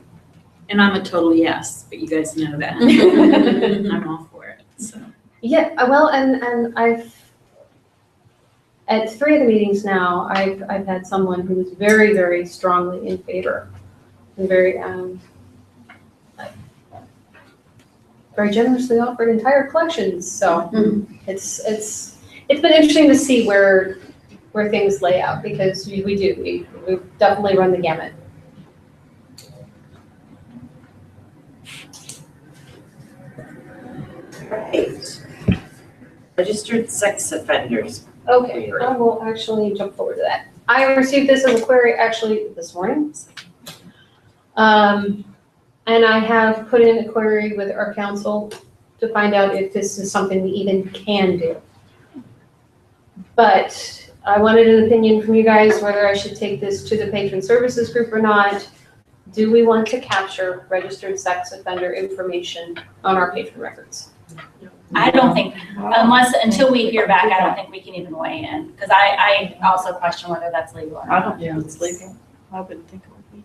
And I'm a total yes, but you guys know that. I'm all for it, so. Yeah, well, and I've, at 3 of the meetings now, I've had someone who was very, very strongly in favor. And very generously offered entire collections, so it's been interesting to see where things lay out, because we definitely run the gamut. Right. Registered sex offenders. Okay, I will actually jump forward to that. I received this as a query actually this morning. And I have put in a query with our council to find out if this is something we even can do. But I wanted an opinion from you guys whether I should take this to the patron services group or not. Do we want to capture registered sex offender information on our patron records? I don't think, until we hear back, I don't think we can even weigh in, because I also question whether that's legal or I not. don't think it's legal. I wouldn't think it would be.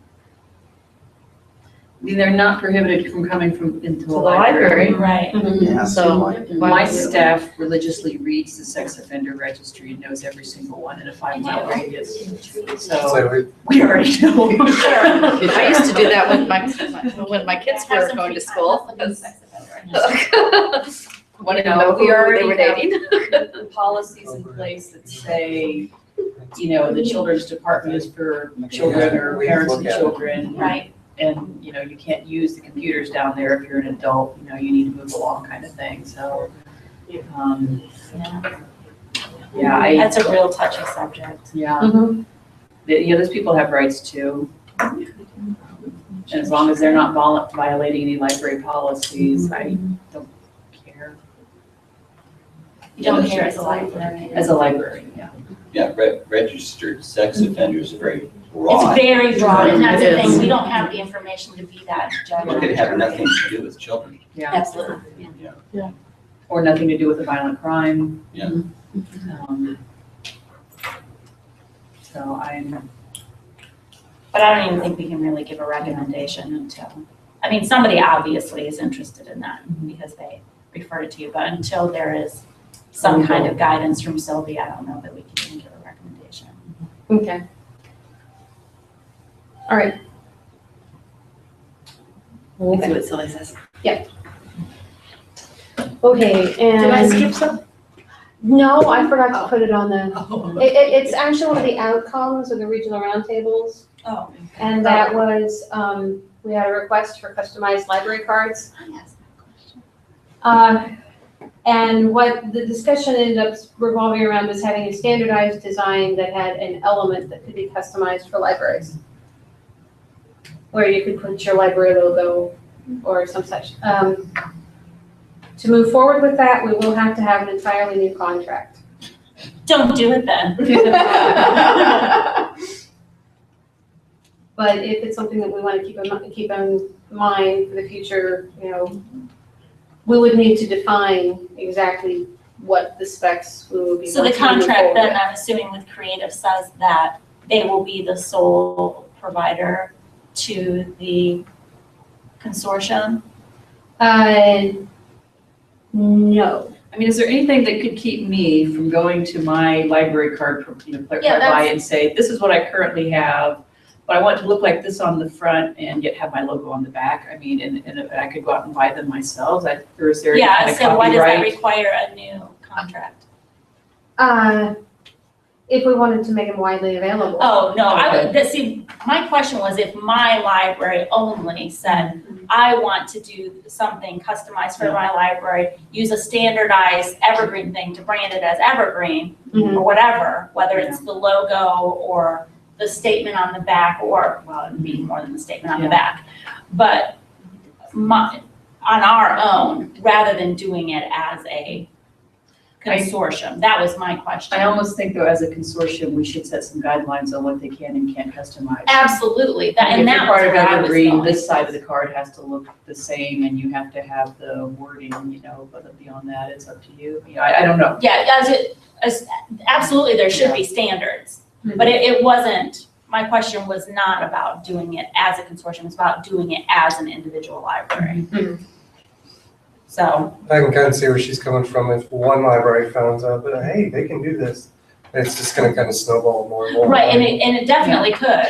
I mean, they're not prohibited from coming into the library. Right. Yeah. So my staff religiously reads the sex offender registry and knows every single one in a 5-mile radius. So So we, we already know. I used to do that when my kids Have were some going free to time. school. Let's look at the sex offender registry. Wanted to You know know, we who they already were have dating. policies in place that say, you know, the children's department is for children or we parents look and at it. children. Right. And, you know, you can't use the computers down there if you're an adult, you know, you need to move along kind of thing, so. Yeah. Yeah, That's a real touchy subject. yeah, Mhm. yeah, those people have rights too. And as long as they're not violating any library policies, I don't care. You don't care as a librarian. As a librarian, yeah. Yeah, registered sex offenders are very It's broad. very broad, and that's the It is. thing, we don't have the information to be that general. It could have nothing to do with children. Yeah, Absolutely. or nothing to do with a violent crime. Yeah. So But I don't even think we can really give a recommendation until, I mean, somebody obviously is interested in that because they referred it to you, but until there is some kind of guidance from Sylvia, I don't know that we can even give a recommendation. Okay. All right. We'll see what Sylvia says. Okay, and. Did I skip some? No, I forgot to put it on the, Oh. it's actually one of the outcomes of the regional roundtables. Oh. And that was, we had a request for customized library cards. And what the discussion ended up revolving around was having a standardized design that had an element that could be customized for libraries. Where you could put your library logo or some such. To move forward with that, we will have to have an entirely new contract. Don't do it then. But if it's something that we want to keep in mind for the future, you know, we would need to define exactly what the specs we will be. So the wanting to move contract forward then, with. I'm assuming with Creative says that they will be the sole provider to the consortium? No. I mean, is there anything that could keep me from going to my library card, Yeah, by and say, this is what I currently have, but I want it to look like this on the front and yet have my logo on the back? I mean, and I could go out and buy them myself, or is there any kind Yeah, of so why does that copyright? require a new contract? If we wanted to make them widely available. Oh, no, I would, see, my question was if my library only said, I want to do something customized for my library, use a standardized Evergreen thing to brand it as Evergreen, Mhm. or whatever, whether it's the logo or the statement on the back, or, well, it'd be more than the statement on the back, but on our own, rather than doing it as a consortium. That was my question. I almost think though, as a consortium, we should set some guidelines on what they can and can't customize. Absolutely, that, If and you're that was part of where I was Evergreen, going. this side of the card has to look the same and you have to have the wording, but beyond that, it's up to you. I don't know. Yeah, absolutely, there should be standards, but it wasn't, my question was not about doing it as a consortium, it's about doing it as an individual library. So, I can kind of see where she's coming from. If one library finds out that, hey, they can do this, it's just gonna kind of snowball more and more. right, and it definitely could.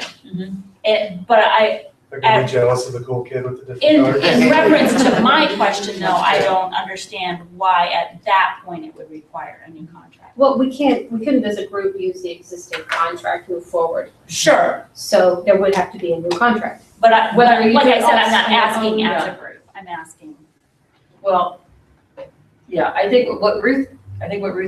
But They're gonna be jealous of the cool kid with the different in cards. reference to my question though, I don't understand why at that point it would require a new contract. Well, we couldn't as a group use the existing contract, move forward. Sure, So there would have to be a new contract. but Whether you like do I it said, all I'm not on your asking own, as a group, I'm asking. Well, yeah, I think what Ruth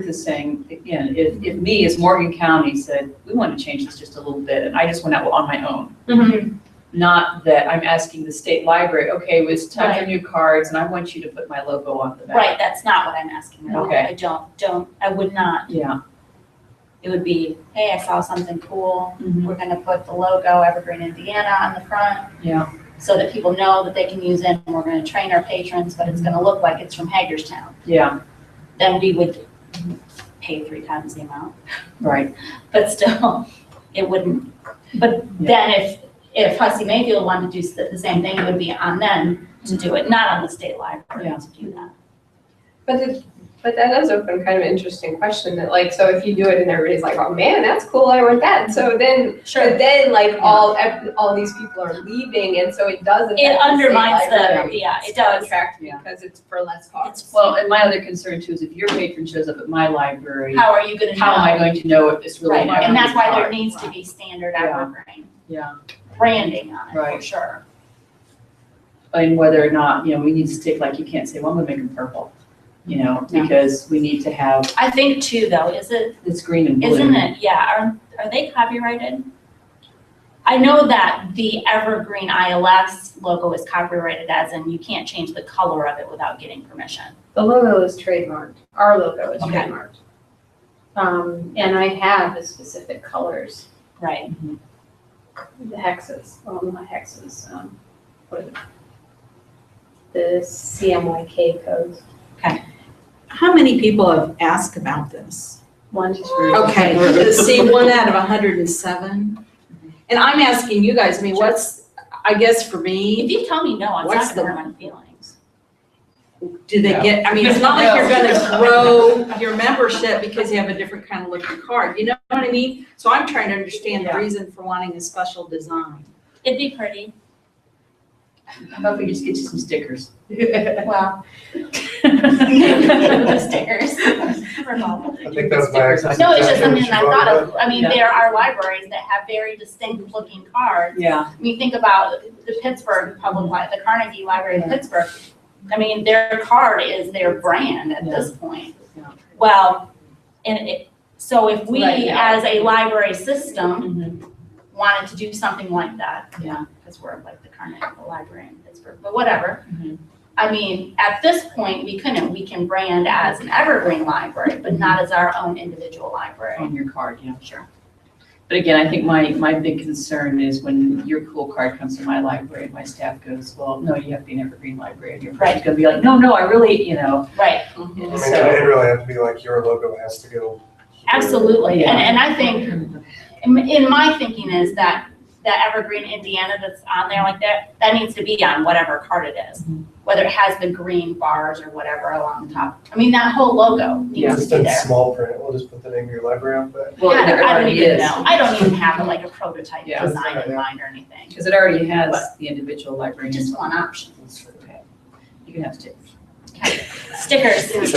is saying, again, if me as Morgan County said, we want to change this just a little bit, and I just went out on my own. Not that I'm asking the state library, okay, it's time for new cards, and I want you to put my logo on the back. Right, that's not what I'm asking at all. Okay. I would not. Yeah. It would be, hey, I saw something cool, we're gonna put the logo Evergreen, Indiana on the front. Yeah. So that people know that they can use it, and we're gonna train our patrons, but it's gonna look like it's from Hagerstown. Yeah, Then we would pay 3 times the amount, right. but still, it wouldn't. But then if Hussey Mayfield wanted to do the same thing, it would be on them to do it, not on the state library to do that. But that does open kind of an interesting question that like, so if you do it and everybody's like, oh man, that's cool, I want that. So then, but then like all these people are leaving and so it doesn't. It undermines it does. Contract because it's for less cost. Well, and my other concern too is if your patron shows up at my library, How are you gonna know? how am I going to know if it's really an Right, and that's why there Evergreen needs card? to be standard Yeah. Evergreen Yeah, branding on it, for Right. sure. and whether or not, we need to stick, like, you can't say, well, I'm gonna make them purple, because we need to have, I think too, though, it's green and blue. isn't it, yeah, are they copyrighted? I know that the Evergreen ILS logo is copyrighted, as in you can't change the color of it without getting permission. The logo is trademarked. Our logo is Okay. trademarked. And I have the specific colors, Right. the hexes, well, not hexes, what is it? The CMYK codes. How many people have asked about this? 1, 2, 3. Okay, see, 1 out of 107. And I'm asking you guys, I mean, I guess for me, If you tell me no, I'm What's not gonna hurt my feelings. do they get, I mean, it's not like you're gonna grow your membership because you have a different kind of looking card, you know what I mean? So I'm trying to understand the reason for wanting a special design. It'd be pretty. How about if we just get you some stickers? Well. The stickers. I think that's my actual No, it's just suggestion. something that I thought of. I mean, Yeah. there are libraries that have very distinct looking cards. Yeah. I mean, think about the Pittsburgh Public Library, the Carnegie Library in Pittsburgh. I mean, their card is their brand at this point. Yeah. Well, so if we, Right, yeah. as a library system, wanted to do something like that, because we're like the Carnegie Library in Pittsburgh, but whatever. I mean, at this point, we can brand as an Evergreen library, but not as our own individual library. On your card, yeah. Sure. But again, I think my big concern is when your cool card comes to my library and my staff goes, well, no, you have to be an Evergreen library. And your friend's gonna be like, no, I really, Right. I mean, it really have to be like your logo has to go. Absolutely, Yeah. and I think, in my thinking is that Evergreen Indiana that's on there like that needs to be on whatever card it is. Whether it has the green bars or whatever along the top. I mean, that whole logo needs Just to be in there. small print, we'll just put the name of your library on that. Well, I it don't already even is. know. I don't even have like a prototype Yeah. design in mind or anything. Because it already has the individual librarians. Just one option. Okay. You can have stickers. Stickers it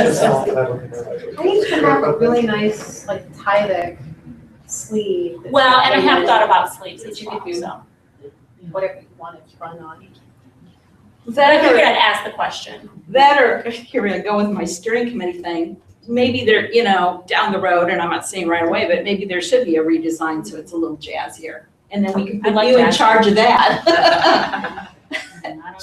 is. I used to have a really nice, like, Tyvek sleeve. that Well, and I have said thought about sleeves that as you well, could do so. whatever you wanted to run on. But I figured I'd ask the question. That or, here we go with my steering committee thing, maybe there, you know, down the road, and I'm not saying right away, but maybe there should be a redesign so it's a little jazzier. And then we can I put like you in jazz. charge of that.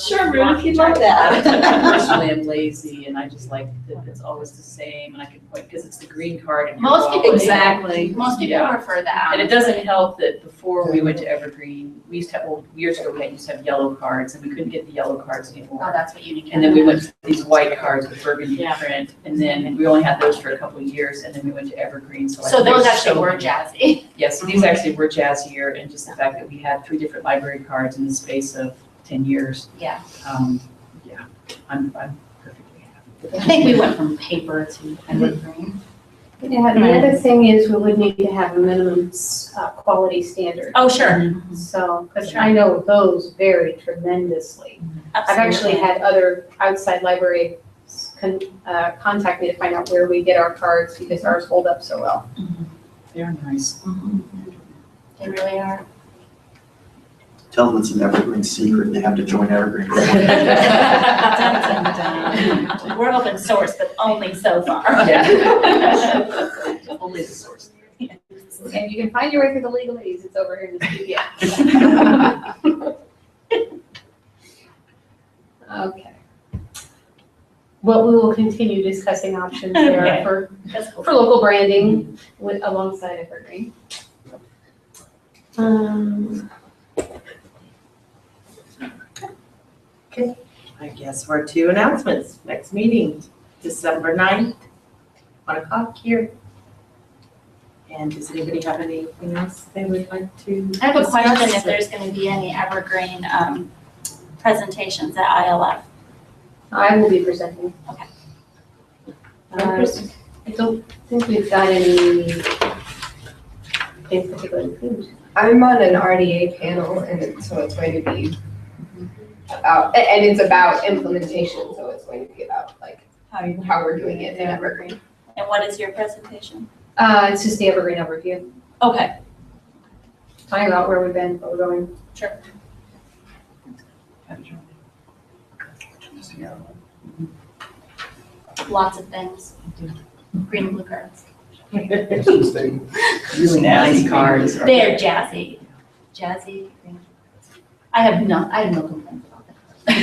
Sure, Ruth, you'd love I that. personally am lazy and I just like that it's always the same and I can point, because it's the green card. and your Most people wallet. Exactly. Most people Yeah. prefer that. And it doesn't help that before we went to Evergreen, we used to have, well, years ago, we used to have yellow cards and we couldn't get the yellow cards Oh, anymore. that's what you need. And then we went to these white cards with burgundy Yeah. print, and then we only had those for a couple of years, and then we went to Evergreen, so. I So think those there's actually so were many- jazzy. Yes, these actually were jazzier, and just the fact that we had 3 different library cards in the space of 10 years. Yeah. Yeah, I'm perfectly happy. I think we went from paper to evergreen. Yeah, the other thing is we would need to have a minimum, quality standard. Oh, sure. So, because I know those vary tremendously. I've actually had other outside libraries contact me to find out where we get our cards because ours hold up so well. They're nice. They really are. Tell them it's an Evergreen secret, they have to join Evergreen. We're open source, but only so far. Yeah. Only the source. And you can find your way through the legalese, it's over here in the PDF. Okay. Well, we will continue discussing options there Okay. for That's cool. local branding with, alongside Evergreen. I guess we're 2 announcements. Next meeting, December 9th, 1 o'clock here. And does anybody have anything else they would like to I have a question if discuss? there's going to be any Evergreen presentations at ILF. I will be presenting. Okay. I don't think we've got any in particular themes. I'm on an RDA panel, and so it's going to be about, and it's about implementation, so it's going to be about like how we're doing it in Evergreen. And what is your presentation? It's just the Evergreen overview, Okay. talking about where we've been, where we're going. Sure. Lots of things. Green and blue cards. Really nasty cards. They're jazzy. Jazzy. Green. I have no complaints about that.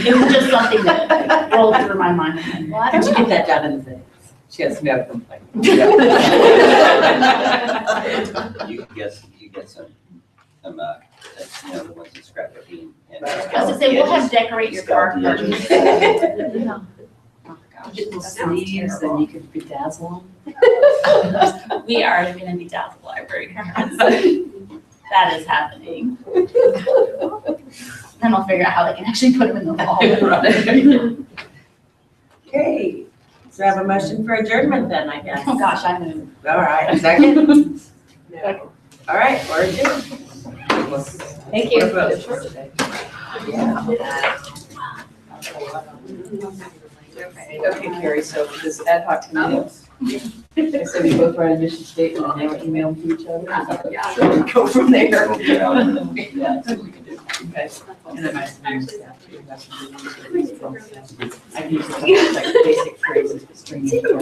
It was just something that rolled through my mind. I'm like, well, I Could don't you know. get that down in the thing? She has no complaint. You get some, you know, the ones that scrap the bean. And I was gonna say, we'll have decorate your card. Scalp the edges. Oh, gosh, Get the that sounds sleeves and terrible. you could bedazzle them. We are gonna be dazzle library cards. That is happening. Then I'll figure out how they can actually put them in the wall. Okay, so I have a motion for adjournment then, I guess. Oh, gosh, I moved. All right, second? No. All right, we're adjourned. Thank you. Okay, Carrie, so this ad hoc committee, so we both write a mission statement and then email them to each other? Yeah. Go from there. Yeah. Yeah, that's what we can do. Okay. And then I I can use like basic phrases, string it together.